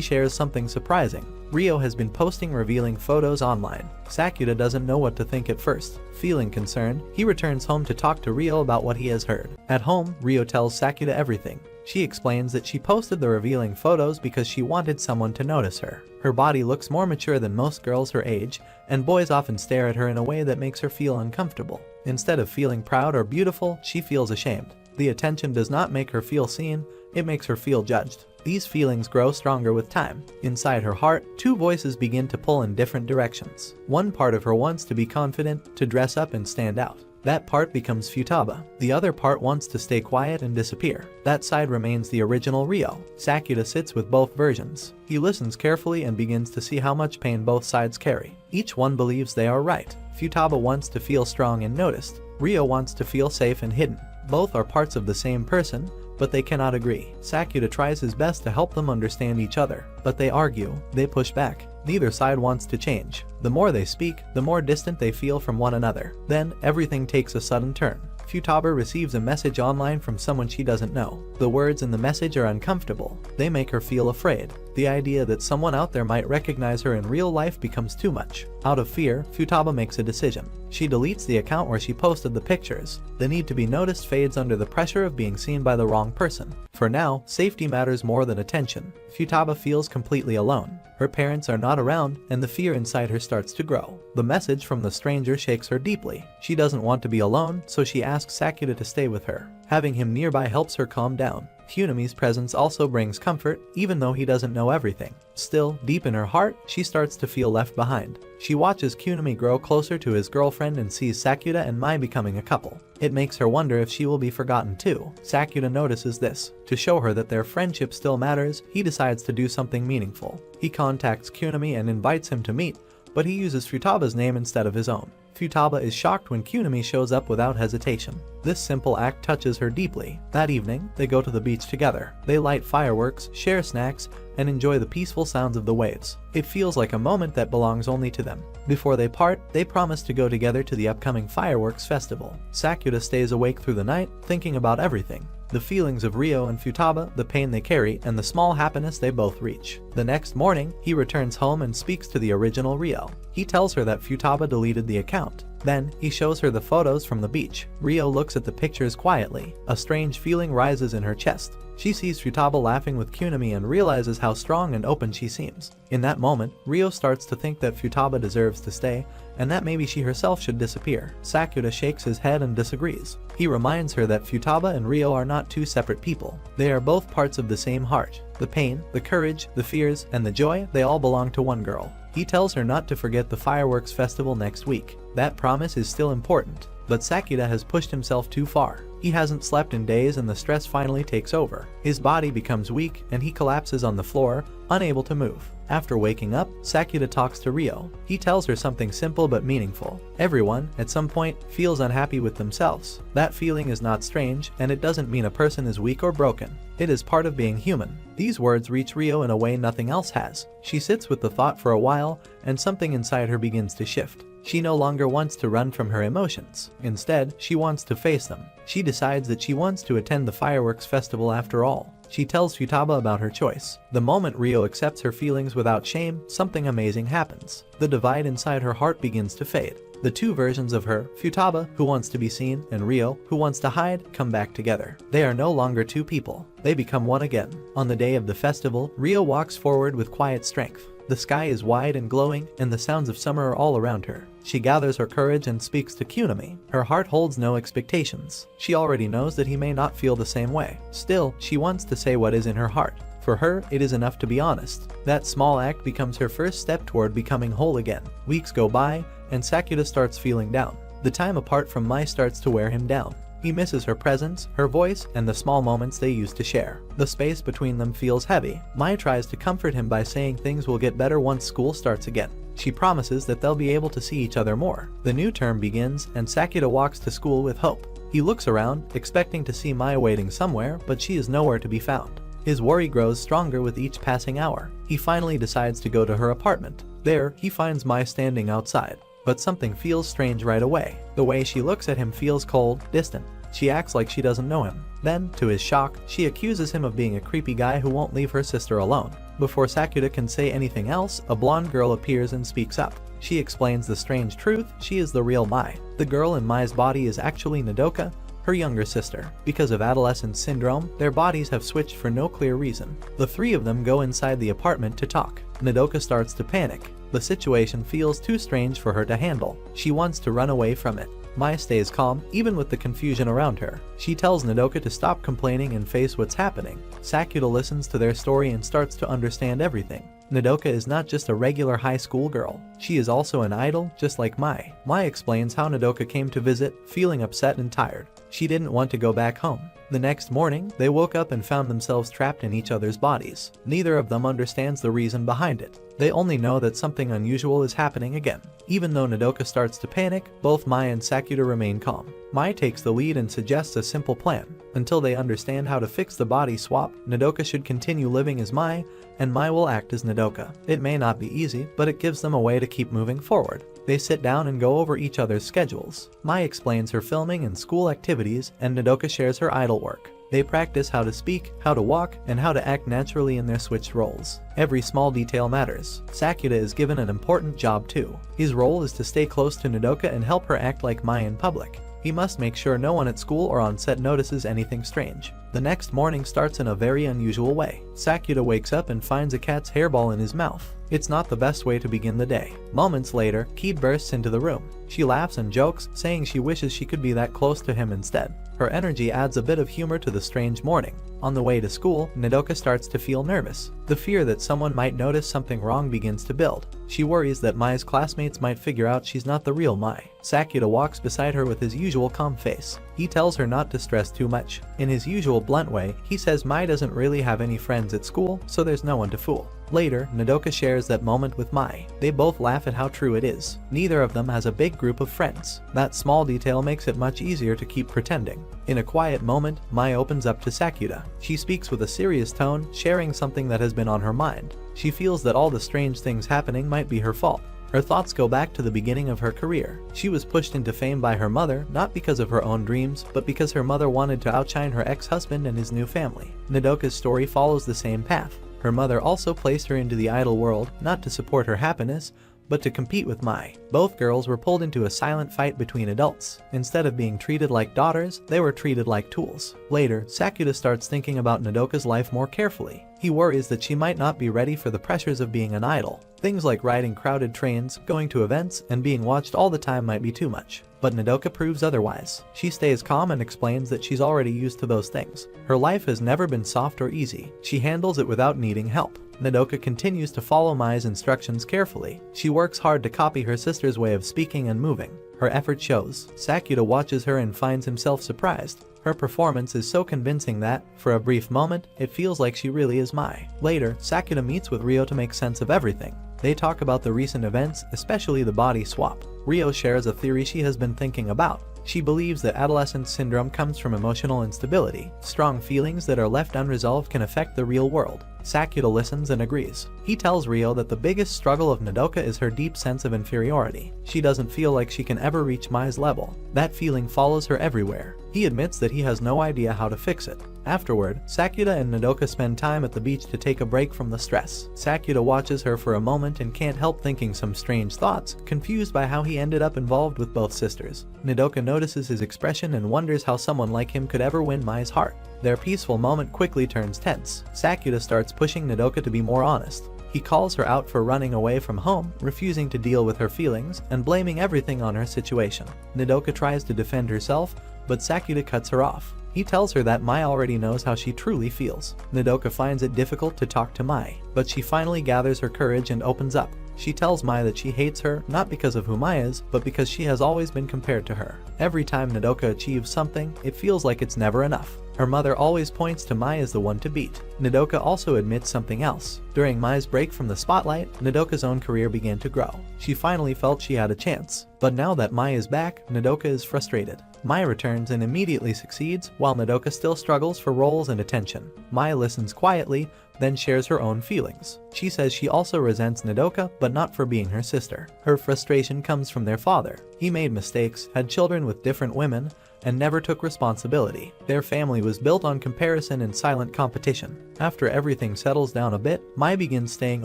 Speaker 1: shares something surprising. Rio has been posting revealing photos online. Sakura doesn't know what to think at first. Feeling concerned, he returns home to talk to Rio about what he has heard. At home, Rio tells Sakura everything. She explains that she posted the revealing photos because she wanted someone to notice her. Her body looks more mature than most girls her age, and boys often stare at her in a way that makes her feel uncomfortable. Instead of feeling proud or beautiful, she feels ashamed. The attention does not make her feel seen, it makes her feel judged. These feelings grow stronger with time. Inside her heart, two voices begin to pull in different directions. One part of her wants to be confident, to dress up and stand out. That part becomes Futaba. The other part wants to stay quiet and disappear. That side remains the original Rio. Sakura sits with both versions. He listens carefully and begins to see how much pain both sides carry. Each one believes they are right. Futaba wants to feel strong and noticed. Rio wants to feel safe and hidden. Both are parts of the same person, but they cannot agree. Sakura tries his best to help them understand each other, but they argue, they push back. Neither side wants to change. The more they speak, the more distant they feel from one another. Then, everything takes a sudden turn. Futaba receives a message online from someone she doesn't know. The words in the message are uncomfortable. They make her feel afraid. The idea that someone out there might recognize her in real life becomes too much. Out of fear, Futaba makes a decision. She deletes the account where she posted the pictures. The need to be noticed fades under the pressure of being seen by the wrong person. For now, safety matters more than attention. Futaba feels completely alone. Her parents are not around, and the fear inside her starts to grow. The message from the stranger shakes her deeply. She doesn't want to be alone, so she asks Sakura to stay with her. Having him nearby helps her calm down. Kunimi's presence also brings comfort, even though he doesn't know everything. Still, deep in her heart, she starts to feel left behind. She watches Kunimi grow closer to his girlfriend and sees Sakura and Mai becoming a couple. It makes her wonder if she will be forgotten too. Sakura notices this. To show her that their friendship still matters, he decides to do something meaningful. He contacts Kunimi and invites him to meet, but he uses Futaba's name instead of his own. Futaba is shocked when Kunimi shows up without hesitation. This simple act touches her deeply. That evening, they go to the beach together. They light fireworks, share snacks, and enjoy the peaceful sounds of the waves. It feels like a moment that belongs only to them. Before they part, they promise to go together to the upcoming fireworks festival. Sakura stays awake through the night, thinking about everything. The feelings of Rio and Futaba, the pain they carry, and the small happiness they both reach. The next morning, he returns home and speaks to the original Rio. He tells her that Futaba deleted the account. Then, he shows her the photos from the beach. Rio looks at the pictures quietly. A strange feeling rises in her chest. She sees Futaba laughing with Kunimi and realizes how strong and open she seems. In that moment, Rio starts to think that Futaba deserves to stay, and that maybe she herself should disappear. Sakura shakes his head and disagrees. He reminds her that Futaba and Rio are not two separate people. They are both parts of the same heart. The pain, the courage, the fears, and the joy, they all belong to one girl. He tells her not to forget the fireworks festival next week. That promise is still important. But Sakura has pushed himself too far. He hasn't slept in days and the stress finally takes over. His body becomes weak and he collapses on the floor, unable to move. After waking up, Sakura talks to Rio. He tells her something simple but meaningful. Everyone, at some point, feels unhappy with themselves. That feeling is not strange, and it doesn't mean a person is weak or broken. It is part of being human. These words reach Rio in a way nothing else has. She sits with the thought for a while, and something inside her begins to shift. She no longer wants to run from her emotions. Instead, she wants to face them. She decides that she wants to attend the fireworks festival after all. She tells Futaba about her choice. The moment Rio accepts her feelings without shame, something amazing happens. The divide inside her heart begins to fade. The two versions of her, Futaba, who wants to be seen, and Rio, who wants to hide, come back together. They are no longer two people. They become one again. On the day of the festival, Rio walks forward with quiet strength. The sky is wide and glowing, and the sounds of summer are all around her. She gathers her courage and speaks to Kunami. Her heart holds no expectations. She already knows that he may not feel the same way. Still, she wants to say what is in her heart. For her, it is enough to be honest. That small act becomes her first step toward becoming whole again. Weeks go by, and Sakuta starts feeling down. The time apart from Mai starts to wear him down. He misses her presence, her voice, and the small moments they used to share. The space between them feels heavy. Mai tries to comfort him by saying things will get better once school starts again. She promises that they'll be able to see each other more. The new term begins, and Sakuta walks to school with hope. He looks around, expecting to see Mai waiting somewhere, but she is nowhere to be found. His worry grows stronger with each passing hour. He finally decides to go to her apartment. There, he finds Mai standing outside. But something feels strange right away. The way she looks at him feels cold, distant. She acts like she doesn't know him. Then, to his shock, she accuses him of being a creepy guy who won't leave her sister alone. Before Sakuta can say anything else, a blonde girl appears and speaks up. She explains the strange truth: she is the real Mai. The girl in Mai's body is actually Nodoka, her younger sister. Because of Adolescence Syndrome, their bodies have switched for no clear reason. The three of them go inside the apartment to talk. Nodoka starts to panic. The situation feels too strange for her to handle. She wants to run away from it. Mai stays calm, even with the confusion around her. She tells Nodoka to stop complaining and face what's happening. Sakuta listens to their story and starts to understand everything. Nodoka is not just a regular high school girl. She is also an idol, just like Mai. Mai explains how Nodoka came to visit, feeling upset and tired. She didn't want to go back home. The next morning, they woke up and found themselves trapped in each other's bodies. Neither of them understands the reason behind it. They only know that something unusual is happening again. Even though Nodoka starts to panic, both Mai and Sakuta remain calm. Mai takes the lead and suggests a simple plan. Until they understand how to fix the body swap, Nodoka should continue living as Mai, and Mai will act as Nodoka. It may not be easy, but it gives them a way to keep moving forward. They sit down and go over each other's schedules. Mai explains her filming and school activities, and Nodoka shares her idol work. They practice how to speak, how to walk, and how to act naturally in their switched roles. Every small detail matters. Sakuta is given an important job too. His role is to stay close to Nodoka and help her act like Mai in public. He must make sure no one at school or on set notices anything strange. The next morning starts in a very unusual way. Sakuta wakes up and finds a cat's hairball in his mouth. It's not the best way to begin the day. Moments later, Keed bursts into the room. She laughs and jokes, saying she wishes she could be that close to him instead. Her energy adds a bit of humor to the strange morning. On the way to school, Nodoka starts to feel nervous. The fear that someone might notice something wrong begins to build. She worries that Mai's classmates might figure out she's not the real Mai. Sakuta walks beside her with his usual calm face. He tells her not to stress too much. In his usual blunt way, he says Mai doesn't really have any friends at school, so there's no one to fool. Later, Nodoka shares that moment with Mai. They both laugh at how true it is. Neither of them has a big group of friends. That small detail makes it much easier to keep pretending. In a quiet moment, Mai opens up to Sakuta. She speaks with a serious tone, sharing something that has been on her mind. She feels that all the strange things happening might be her fault. Her thoughts go back to the beginning of her career. She was pushed into fame by her mother, not because of her own dreams, but because her mother wanted to outshine her ex-husband and his new family. Nodoka's story follows the same path. Her mother also placed her into the idol world, not to support her happiness, but to compete with Mai. Both girls were pulled into a silent fight between adults. Instead of being treated like daughters, they were treated like tools. Later, Sakuta starts thinking about Nodoka's life more carefully. He worries that she might not be ready for the pressures of being an idol. Things like riding crowded trains, going to events, and being watched all the time might be too much. But Nodoka proves otherwise. She stays calm and explains that she's already used to those things. Her life has never been soft or easy. She handles it without needing help. Nodoka continues to follow Mai's instructions carefully. She works hard to copy her sister's way of speaking and moving. Her effort shows. Sakuta watches her and finds himself surprised. Her performance is so convincing that, for a brief moment, it feels like she really is Mai. Later, Sakuta meets with Rio to make sense of everything. They talk about the recent events, especially the body swap. Rio shares a theory she has been thinking about. She believes that adolescence syndrome comes from emotional instability. Strong feelings that are left unresolved can affect the real world. Sakuda listens and agrees. He tells Ryo that the biggest struggle of Nodoka is her deep sense of inferiority. She doesn't feel like she can ever reach Mai's level. That feeling follows her everywhere. He admits that he has no idea how to fix it. Afterward, Sakuda and Nodoka spend time at the beach to take a break from the stress. Sakuda watches her for a moment and can't help thinking some strange thoughts, confused by how he ended up involved with both sisters. Nodoka notices his expression and wonders how someone like him could ever win Mai's heart. Their peaceful moment quickly turns tense. Sakuda starts pushing Nodoka to be more honest. He calls her out for running away from home, refusing to deal with her feelings, and blaming everything on her situation. Nodoka tries to defend herself, but Sakuda cuts her off. He tells her that Mai already knows how she truly feels. Nodoka finds it difficult to talk to Mai, but she finally gathers her courage and opens up. She tells Mai that she hates her, not because of who Mai is, but because she has always been compared to her. Every time Nodoka achieves something, it feels like it's never enough. Her mother always points to Mai as the one to beat. Nodoka also admits something else. During Mai's break from the spotlight, Nodoka's own career began to grow. She finally felt she had a chance. But now that Mai is back, Nodoka is frustrated. Mai returns and immediately succeeds, while Nodoka still struggles for roles and attention. Mai listens quietly, then shares her own feelings. She says she also resents Nodoka, but not for being her sister. Her frustration comes from their father. He made mistakes, had children with different women, and never took responsibility. Their family was built on comparison and silent competition. After everything settles down a bit, Mai begins staying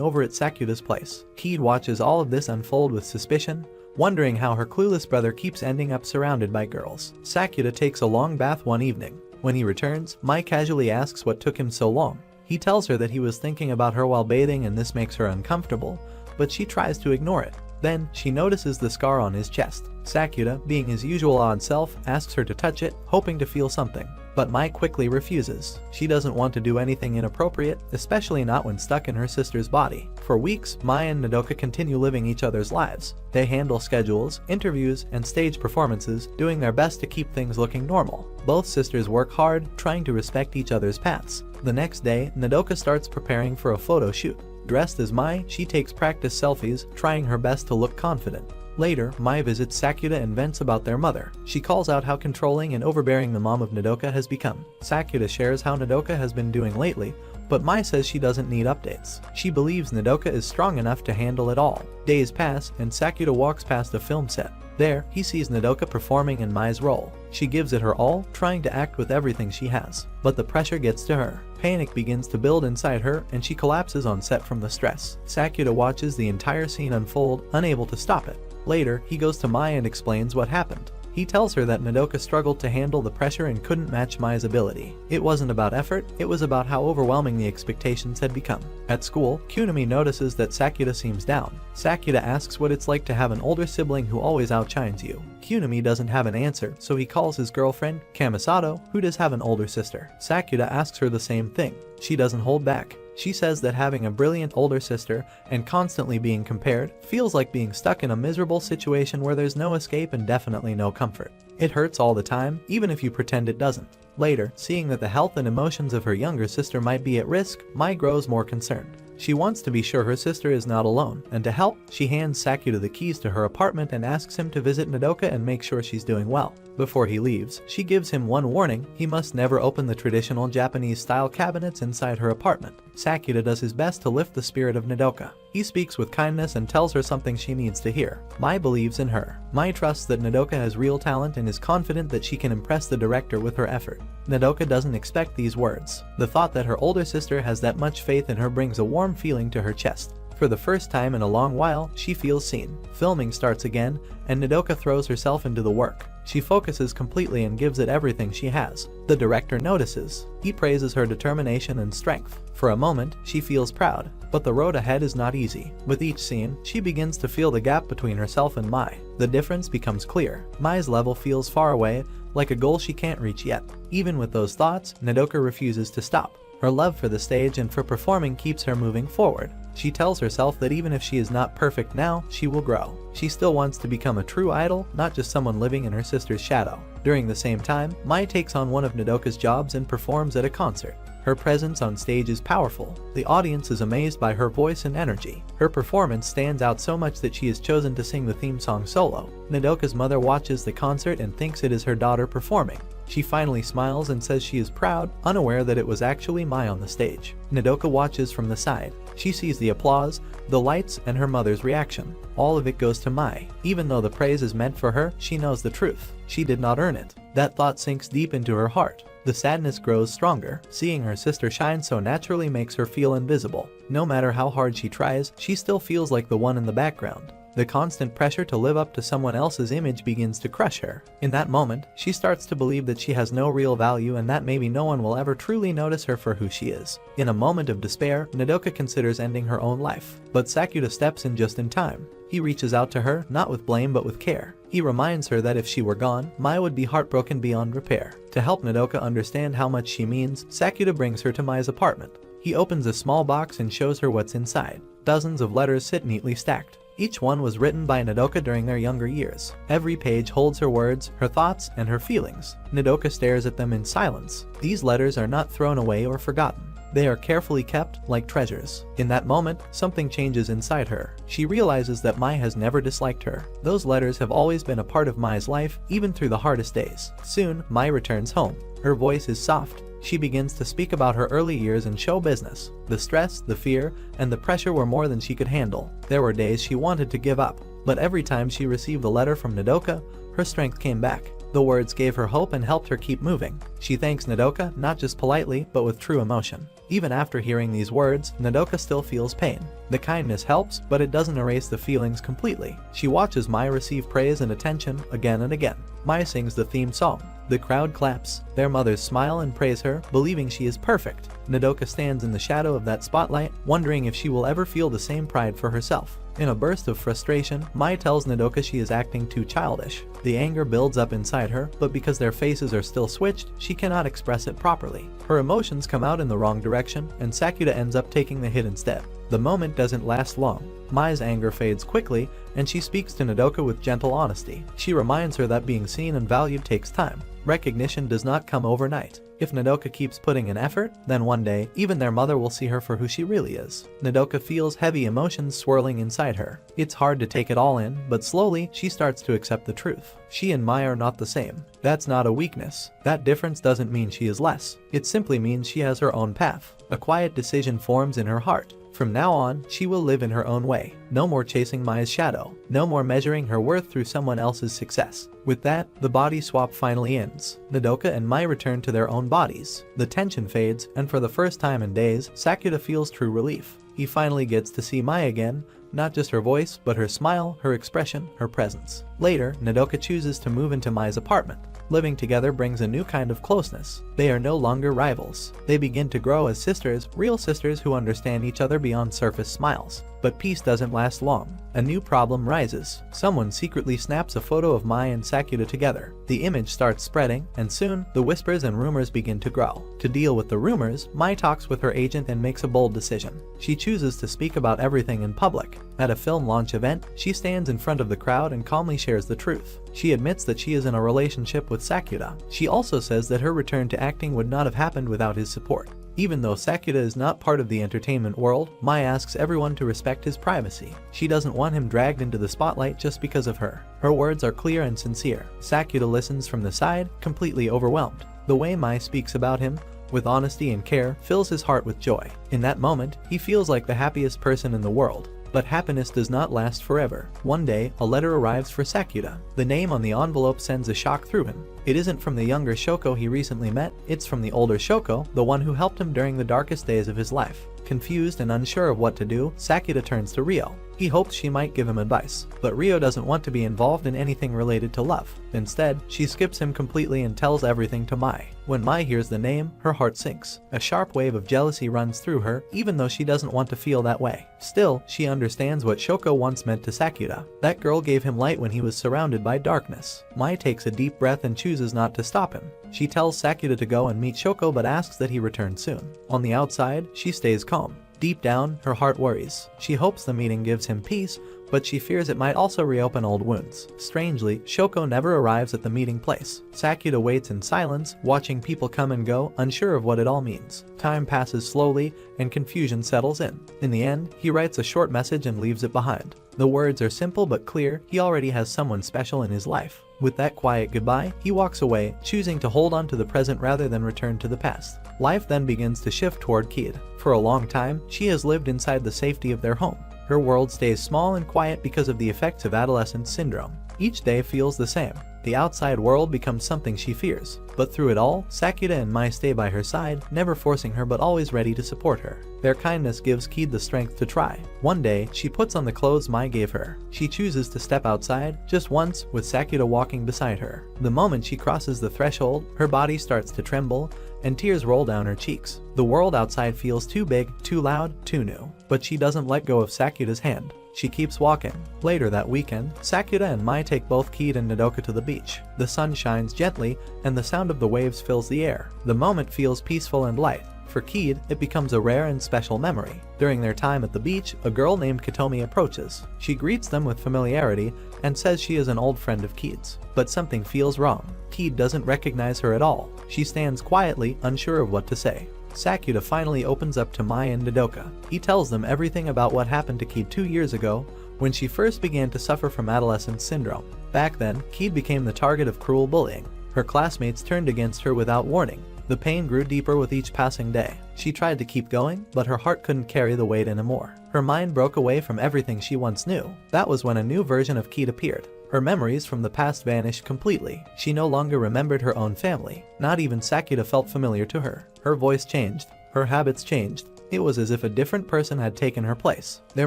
Speaker 1: over at Sakuda's place. Keed watches all of this unfold with suspicion, wondering how her clueless brother keeps ending up surrounded by girls. Sakuda takes a long bath one evening. When he returns, Mai casually asks what took him so long. He tells her that he was thinking about her while bathing and this makes her uncomfortable, but she tries to ignore it. Then, she notices the scar on his chest. Sakuda, being his usual odd self, asks her to touch it, hoping to feel something. But Mai quickly refuses. She doesn't want to do anything inappropriate, especially not when stuck in her sister's body. For weeks, Mai and Nodoka continue living each other's lives. They handle schedules, interviews, and stage performances, doing their best to keep things looking normal. Both sisters work hard, trying to respect each other's paths. The next day, Nodoka starts preparing for a photo shoot. Dressed as Mai, she takes practice selfies, trying her best to look confident. Later, Mai visits Sakuda and vents about their mother. She calls out how controlling and overbearing the mom of Nodoka has become. Sakuda shares how Nodoka has been doing lately, but Mai says she doesn't need updates. She believes Nodoka is strong enough to handle it all. Days pass, and Sakuda walks past a film set. There, he sees Nodoka performing in Mai's role. She gives it her all, trying to act with everything she has. But the pressure gets to her. Panic begins to build inside her, and she collapses on set from the stress. Sakuda watches the entire scene unfold, unable to stop it. Later, he goes to Mai and explains what happened. He tells her that Nodoka struggled to handle the pressure and couldn't match Mai's ability. It wasn't about effort, it was about how overwhelming the expectations had become. At school, Kunimi notices that Sakuda seems down. Sakuda asks what it's like to have an older sibling who always outshines you. Kunimi doesn't have an answer, so he calls his girlfriend, Kamisato, who does have an older sister. Sakuda asks her the same thing. She doesn't hold back. She says that having a brilliant older sister and constantly being compared feels like being stuck in a miserable situation where there's no escape and definitely no comfort. It hurts all the time, even if you pretend it doesn't. Later, seeing that the health and emotions of her younger sister might be at risk, Mai grows more concerned. She wants to be sure her sister is not alone, and to help, she hands Sakuda the keys to her apartment and asks him to visit Nodoka and make sure she's doing well. Before he leaves, she gives him one warning: he must never open the traditional Japanese-style cabinets inside her apartment. Sakuda does his best to lift the spirit of Nodoka. He speaks with kindness and tells her something she needs to hear. Mai believes in her. Mai trusts that Nodoka has real talent and is confident that she can impress the director with her effort. Nodoka doesn't expect these words. The thought that her older sister has that much faith in her brings a warm feeling to her chest. For the first time in a long while, she feels seen. Filming starts again, and Nodoka throws herself into the work. She focuses completely and gives it everything she has. The director notices. He praises her determination and strength. For a moment, she feels proud, but the road ahead is not easy. With each scene, she begins to feel the gap between herself and Mai. The difference becomes clear. Mai's level feels far away, like a goal she can't reach yet. Even with those thoughts, Nodoka refuses to stop. Her love for the stage and for performing keeps her moving forward. She tells herself that even if she is not perfect now, she will grow. She still wants to become a true idol, not just someone living in her sister's shadow. During the same time, Mai takes on one of Nodoka's jobs and performs at a concert. Her presence on stage is powerful. The audience is amazed by her voice and energy. Her performance stands out so much that she is chosen to sing the theme song solo. Nodoka's mother watches the concert and thinks it is her daughter performing. She finally smiles and says she is proud, unaware that it was actually Mai on the stage. Nodoka watches from the side. She sees the applause, the lights, and her mother's reaction. All of it goes to Mai. Even though the praise is meant for her, she knows the truth. She did not earn it. That thought sinks deep into her heart. The sadness grows stronger. Seeing her sister shine so naturally makes her feel invisible. No matter how hard she tries, she still feels like the one in the background. The constant pressure to live up to someone else's image begins to crush her. In that moment, she starts to believe that she has no real value and that maybe no one will ever truly notice her for who she is. In a moment of despair, Nodoka considers ending her own life. But Sakuda steps in just in time. He reaches out to her, not with blame but with care. He reminds her that if she were gone, Mai would be heartbroken beyond repair. To help Nodoka understand how much she means, Sakuda brings her to Mai's apartment. He opens a small box and shows her what's inside. Dozens of letters sit neatly stacked. Each one was written by Nodoka during their younger years. Every page holds her words, her thoughts, and her feelings. Nodoka stares at them in silence. These letters are not thrown away or forgotten. They are carefully kept, like treasures. In that moment, something changes inside her. She realizes that Mai has never disliked her. Those letters have always been a part of Mai's life, even through the hardest days. Soon, Mai returns home. Her voice is soft. She begins to speak about her early years in show business. The stress, the fear, and the pressure were more than she could handle. There were days she wanted to give up, but every time she received a letter from Nodoka, her strength came back. The words gave her hope and helped her keep moving. She thanks Nodoka, not just politely, but with true emotion. Even after hearing these words, Nodoka still feels pain. The kindness helps, but it doesn't erase the feelings completely. She watches Mai receive praise and attention again and again. Mai sings the theme song. The crowd claps. Their mothers smile and praise her, believing she is perfect. Nodoka stands in the shadow of that spotlight, wondering if she will ever feel the same pride for herself. In a burst of frustration, Mai tells Nodoka she is acting too childish. The anger builds up inside her, but because their faces are still switched, she cannot express it properly. Her emotions come out in the wrong direction, and Sakuda ends up taking the hit instead. The moment doesn't last long. Mai's anger fades quickly, and she speaks to Nodoka with gentle honesty. She reminds her that being seen and valued takes time. Recognition does not come overnight. If Nodoka keeps putting in effort, then one day, even their mother will see her for who she really is. Nodoka feels heavy emotions swirling inside her. It's hard to take it all in, but slowly, she starts to accept the truth. She and Mai are not the same. That's not a weakness. That difference doesn't mean she is less. It simply means she has her own path. A quiet decision forms in her heart. From now on, she will live in her own way. No more chasing Mai's shadow. No more measuring her worth through someone else's success. With that, the body swap finally ends. Nodoka and Mai return to their own bodies. The tension fades, and for the first time in days, Sakuda feels true relief. He finally gets to see Mai again, not just her voice, but her smile, her expression, her presence. Later, Nodoka chooses to move into Mai's apartment. Living together brings a new kind of closeness. They are no longer rivals. They begin to grow as sisters, real sisters who understand each other beyond surface smiles. But peace doesn't last long. A new problem rises. Someone secretly snaps a photo of Mai and Sakuda together. The image starts spreading, and soon, the whispers and rumors begin to grow. To deal with the rumors, Mai talks with her agent and makes a bold decision. She chooses to speak about everything in public. At a film launch event, she stands in front of the crowd and calmly shares the truth. She admits that she is in a relationship with Sakuda. She also says that her return to acting would not have happened without his support. Even though Sakuda is not part of the entertainment world, Mai asks everyone to respect his privacy. She doesn't want him dragged into the spotlight just because of her. Her words are clear and sincere. Sakuda listens from the side, completely overwhelmed. The way Mai speaks about him, with honesty and care, fills his heart with joy. In that moment, he feels like the happiest person in the world. But happiness does not last forever. One day, a letter arrives for Sakuda. The name on the envelope sends a shock through him. It isn't from the younger Shoko he recently met, it's from the older Shoko, the one who helped him during the darkest days of his life. Confused and unsure of what to do, Sakuda turns to Rio. He hopes she might give him advice, but Rio doesn't want to be involved in anything related to love. Instead, she skips him completely and tells everything to Mai. When Mai hears the name, her heart sinks. A sharp wave of jealousy runs through her, even though she doesn't want to feel that way. Still, she understands what Shoko once meant to Sakuda. That girl gave him light when he was surrounded by darkness. Mai takes a deep breath and chooses not to stop him. She tells Sakuda to go and meet Shoko but asks that he return soon. On the outside, she stays calm. Deep down, her heart worries. She hopes the meeting gives him peace, but she fears it might also reopen old wounds. Strangely, Shoko never arrives at the meeting place. Sakuta waits in silence, watching people come and go, unsure of what it all means. Time passes slowly, and confusion settles in. In the end, he writes a short message and leaves it behind. The words are simple but clear. He already has someone special in his life. With that quiet goodbye, he walks away, choosing to hold on to the present rather than return to the past. Life then begins to shift toward Kid. For a long time, she has lived inside the safety of their home. Her world stays small and quiet because of the effects of Adolescence Syndrome. Each day feels the same. The outside world becomes something she fears. But through it all, Sakuta and Mai stay by her side, never forcing her but always ready to support her. Their kindness gives Kid the strength to try. One day, she puts on the clothes Mai gave her. She chooses to step outside, just once, with Sakuta walking beside her. The moment she crosses the threshold, her body starts to tremble, and tears roll down her cheeks. The world outside feels too big, too loud, too new. But she doesn't let go of Sakuta's hand. She keeps walking. Later that weekend, Sakuta and Mai take both Kid and Nodoka to the beach. The sun shines gently, and the sound of the waves fills the air. The moment feels peaceful and light. For Kid, it becomes a rare and special memory. During their time at the beach, a girl named Katomi approaches. She greets them with familiarity and says she is an old friend of Kid's. But something feels wrong. Kid doesn't recognize her at all. She stands quietly, unsure of what to say. Sakuta finally opens up to Mai and Nodoka. He tells them everything about what happened to Kid 2 years ago, when she first began to suffer from Adolescence Syndrome. Back then, Kid became the target of cruel bullying. Her classmates turned against her without warning. The pain grew deeper with each passing day. She tried to keep going, but her heart couldn't carry the weight anymore. Her mind broke away from everything she once knew. That was when a new version of Kid appeared. Her memories from the past vanished completely. She no longer remembered her own family. Not even Sakuta felt familiar to her. Her voice changed. Her habits changed. It was as if a different person had taken her place. Their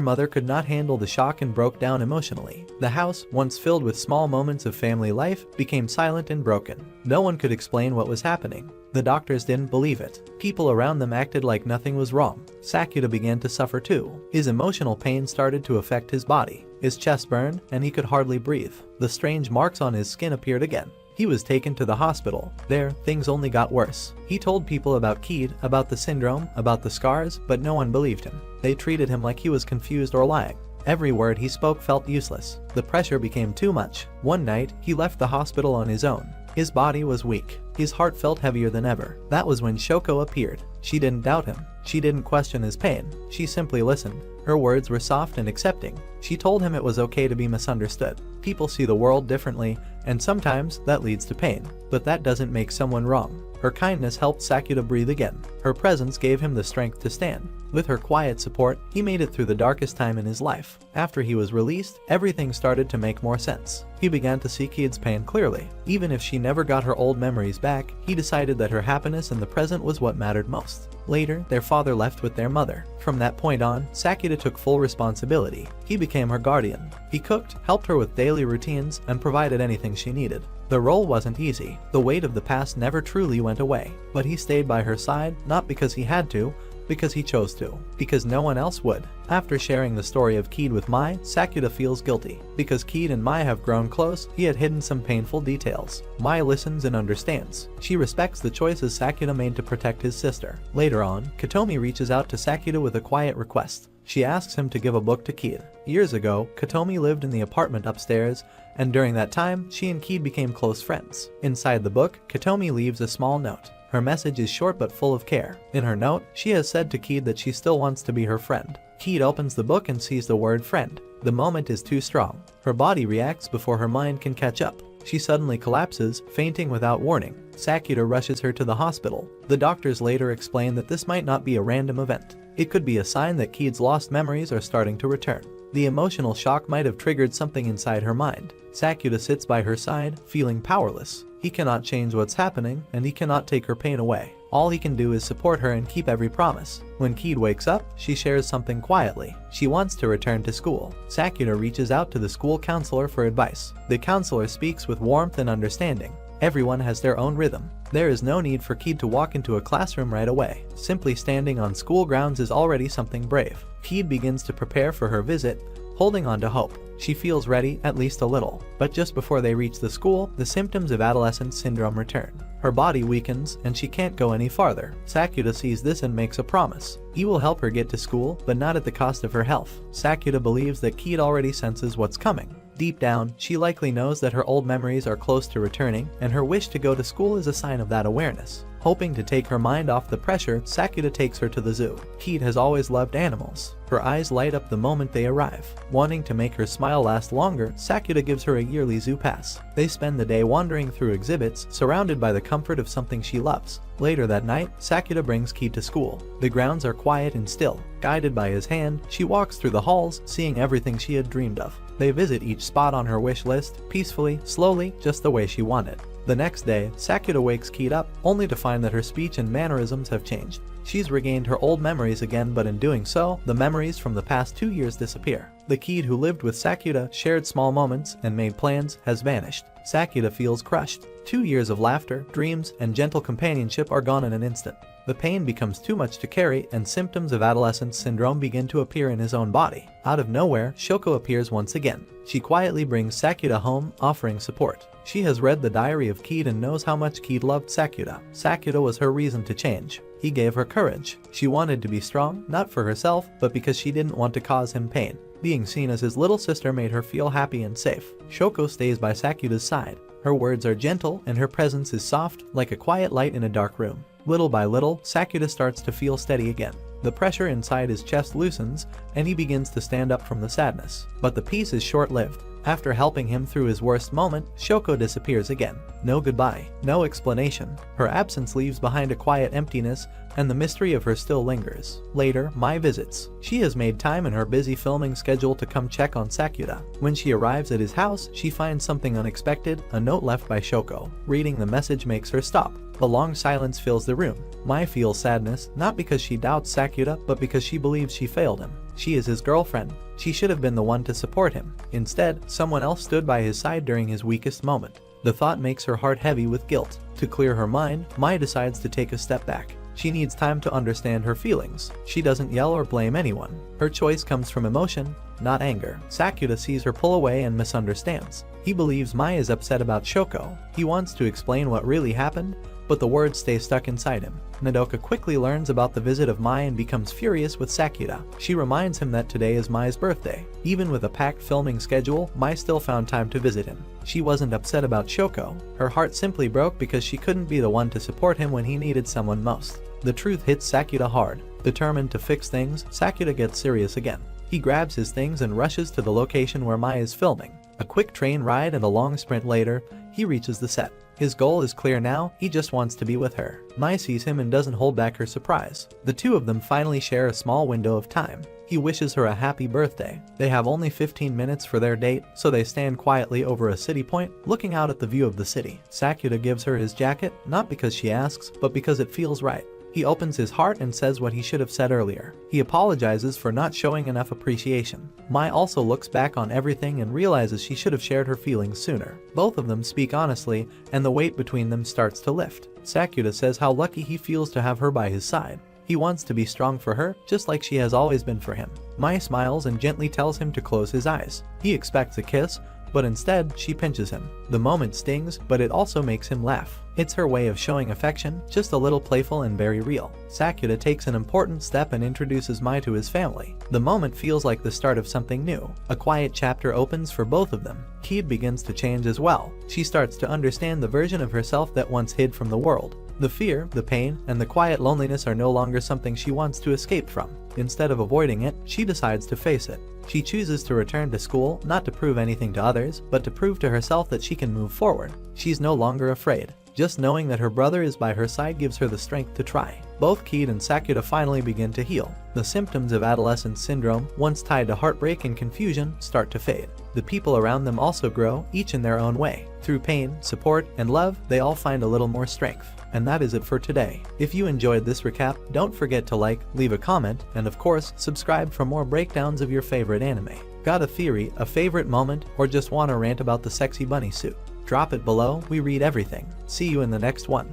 Speaker 1: mother could not handle the shock and broke down emotionally. The house, once filled with small moments of family life, became silent and broken. No one could explain what was happening. The doctors didn't believe it. People around them acted like nothing was wrong. Sakuta began to suffer too. His emotional pain started to affect his body. His chest burned, and he could hardly breathe. The strange marks on his skin appeared again. He was taken to the hospital. There, things only got worse. He told people about Kid, about the syndrome, about the scars, but no one believed him. They treated him like he was confused or lying. Every word he spoke felt useless. The pressure became too much. One night, he left the hospital on his own. His body was weak. His heart felt heavier than ever. That was when Shoko appeared. She didn't doubt him. She didn't question his pain. She simply listened. Her words were soft and accepting. She told him it was okay to be misunderstood. People see the world differently, and sometimes that leads to pain. But that doesn't make someone wrong. Her kindness helped Sakuta breathe again. Her presence gave him the strength to stand. With her quiet support, he made it through the darkest time in his life. After he was released, everything started to make more sense. He began to see Kid's pain clearly. Even if she never got her old memories back, he decided that her happiness in the present was what mattered most. Later, their father left with their mother. From that point on, Sakuta took full responsibility. He became her guardian. He cooked, helped her with daily routines, and provided anything she needed. The role wasn't easy. The weight of the past never truly went away. But he stayed by her side, not because he had to, because he chose to. Because no one else would. After sharing the story of Kid with Mai, Sakuta feels guilty. Because Kid and Mai have grown close, he had hidden some painful details. Mai listens and understands. She respects the choices Sakuta made to protect his sister. Later on, Katomi reaches out to Sakuta with a quiet request. She asks him to give a book to Kid. Years ago, Katomi lived in the apartment upstairs, and during that time, she and Kid became close friends. Inside the book, Katomi leaves a small note. Her message is short but full of care. In her note, she has said to Kid that she still wants to be her friend. Kid opens the book and sees the word friend. The moment is too strong. Her body reacts before her mind can catch up. She suddenly collapses, fainting without warning. Sakuta rushes her to the hospital. The doctors later explain that this might not be a random event. It could be a sign that Kid's lost memories are starting to return. The emotional shock might have triggered something inside her mind. Sakuta sits by her side, feeling powerless. He cannot change what's happening, and he cannot take her pain away. All he can do is support her and keep every promise. When Kid wakes up, she shares something quietly. She wants to return to school. Sakuta reaches out to the school counselor for advice. The counselor speaks with warmth and understanding. Everyone has their own rhythm. There is no need for Kid to walk into a classroom right away. Simply standing on school grounds is already something brave. Kid begins to prepare for her visit, holding on to hope. She feels ready, at least a little. But just before they reach the school, the symptoms of Adolescence Syndrome return. Her body weakens, and she can't go any farther. Sakuta sees this and makes a promise. He will help her get to school, but not at the cost of her health. Sakuta believes that Keed already senses what's coming. Deep down, she likely knows that her old memories are close to returning, and her wish to go to school is a sign of that awareness. Hoping to take her mind off the pressure, Sakuta takes her to the zoo. Keed has always loved animals. Her eyes light up the moment they arrive. Wanting to make her smile last longer, Sakuta gives her a yearly zoo pass. They spend the day wandering through exhibits, surrounded by the comfort of something she loves. Later that night, Sakuta brings Keed to school. The grounds are quiet and still. Guided by his hand, she walks through the halls, seeing everything she had dreamed of. They visit each spot on her wish list, peacefully, slowly, just the way she wanted. The next day, Sakuta wakes Keed up, only to find that her speech and mannerisms have changed. She's regained her old memories again, but in doing so, the memories from the past 2 years disappear. The Keed who lived with Sakuta, shared small moments, and made plans, has vanished. Sakuta feels crushed. 2 years of laughter, dreams, and gentle companionship are gone in an instant. The pain becomes too much to carry, and symptoms of Adolescence Syndrome begin to appear in his own body. Out of nowhere, Shoko appears once again. She quietly brings Sakuta home, offering support. She has read the diary of Keed and knows how much Keed loved Sakuta. Sakuta was her reason to change. He gave her courage. She wanted to be strong, not for herself, but because she didn't want to cause him pain. Being seen as his little sister made her feel happy and safe. Shoko stays by Sakuta's side. Her words are gentle, and her presence is soft, like a quiet light in a dark room. Little by little, Sakuta starts to feel steady again. The pressure inside his chest loosens, and he begins to stand up from the sadness. But the peace is short-lived. After helping him through his worst moment, Shoko disappears again. No goodbye, no explanation. Her absence leaves behind a quiet emptiness, and the mystery of her still lingers. Later, Mai visits. She has made time in her busy filming schedule to come check on Sakuta. When she arrives at his house, she finds something unexpected, a note left by Shoko. Reading the message makes her stop. A long silence fills the room. Mai feels sadness, not because she doubts Sakuta, but because she believes she failed him. She is his girlfriend. She should have been the one to support him. Instead, someone else stood by his side during his weakest moment. The thought makes her heart heavy with guilt. To clear her mind, Mai decides to take a step back. She needs time to understand her feelings. She doesn't yell or blame anyone. Her choice comes from emotion, not anger. Sakuta sees her pull away and misunderstands. He believes Mai is upset about Shoko. He wants to explain what really happened, but the words stay stuck inside him. Nodoka quickly learns about the visit of Mai and becomes furious with Sakuta. She reminds him that today is Mai's birthday. Even with a packed filming schedule, Mai still found time to visit him. She wasn't upset about Shoko. Her heart simply broke because she couldn't be the one to support him when he needed someone most. The truth hits Sakuta hard. Determined to fix things, Sakuta gets serious again. He grabs his things and rushes to the location where Mai is filming. A quick train ride and a long sprint later, he reaches the set. His goal is clear now, he just wants to be with her. Mai sees him and doesn't hold back her surprise. The two of them finally share a small window of time. He wishes her a happy birthday. They have only 15 minutes for their date, so they stand quietly over a city point, looking out at the view of the city. Sakuta gives her his jacket, not because she asks, but because it feels right. He opens his heart and says what he should have said earlier. He apologizes for not showing enough appreciation. Mai also looks back on everything and realizes she should have shared her feelings sooner. Both of them speak honestly, and the weight between them starts to lift. Sakuta says how lucky he feels to have her by his side. He wants to be strong for her, just like she has always been for him. Mai smiles and gently tells him to close his eyes. He expects a kiss, but instead, she pinches him. The moment stings, but it also makes him laugh. It's her way of showing affection, just a little playful and very real. Sakuta takes an important step and introduces Mai to his family. The moment feels like the start of something new. A quiet chapter opens for both of them. Keed begins to change as well. She starts to understand the version of herself that once hid from the world. The fear, the pain, and the quiet loneliness are no longer something she wants to escape from. Instead of avoiding it, she decides to face it. She chooses to return to school, not to prove anything to others, but to prove to herself that she can move forward. She's no longer afraid. Just knowing that her brother is by her side gives her the strength to try. Both Keed and Sakuta finally begin to heal. The symptoms of Adolescence Syndrome, once tied to heartbreak and confusion, start to fade. The people around them also grow, each in their own way. Through pain, support, and love, they all find a little more strength. And that is it for today. If you enjoyed this recap, don't forget to like, leave a comment, and of course, subscribe for more breakdowns of your favorite anime. Got a theory, a favorite moment, or just want to rant about the sexy bunny suit? Drop it below, we read everything. See you in the next one.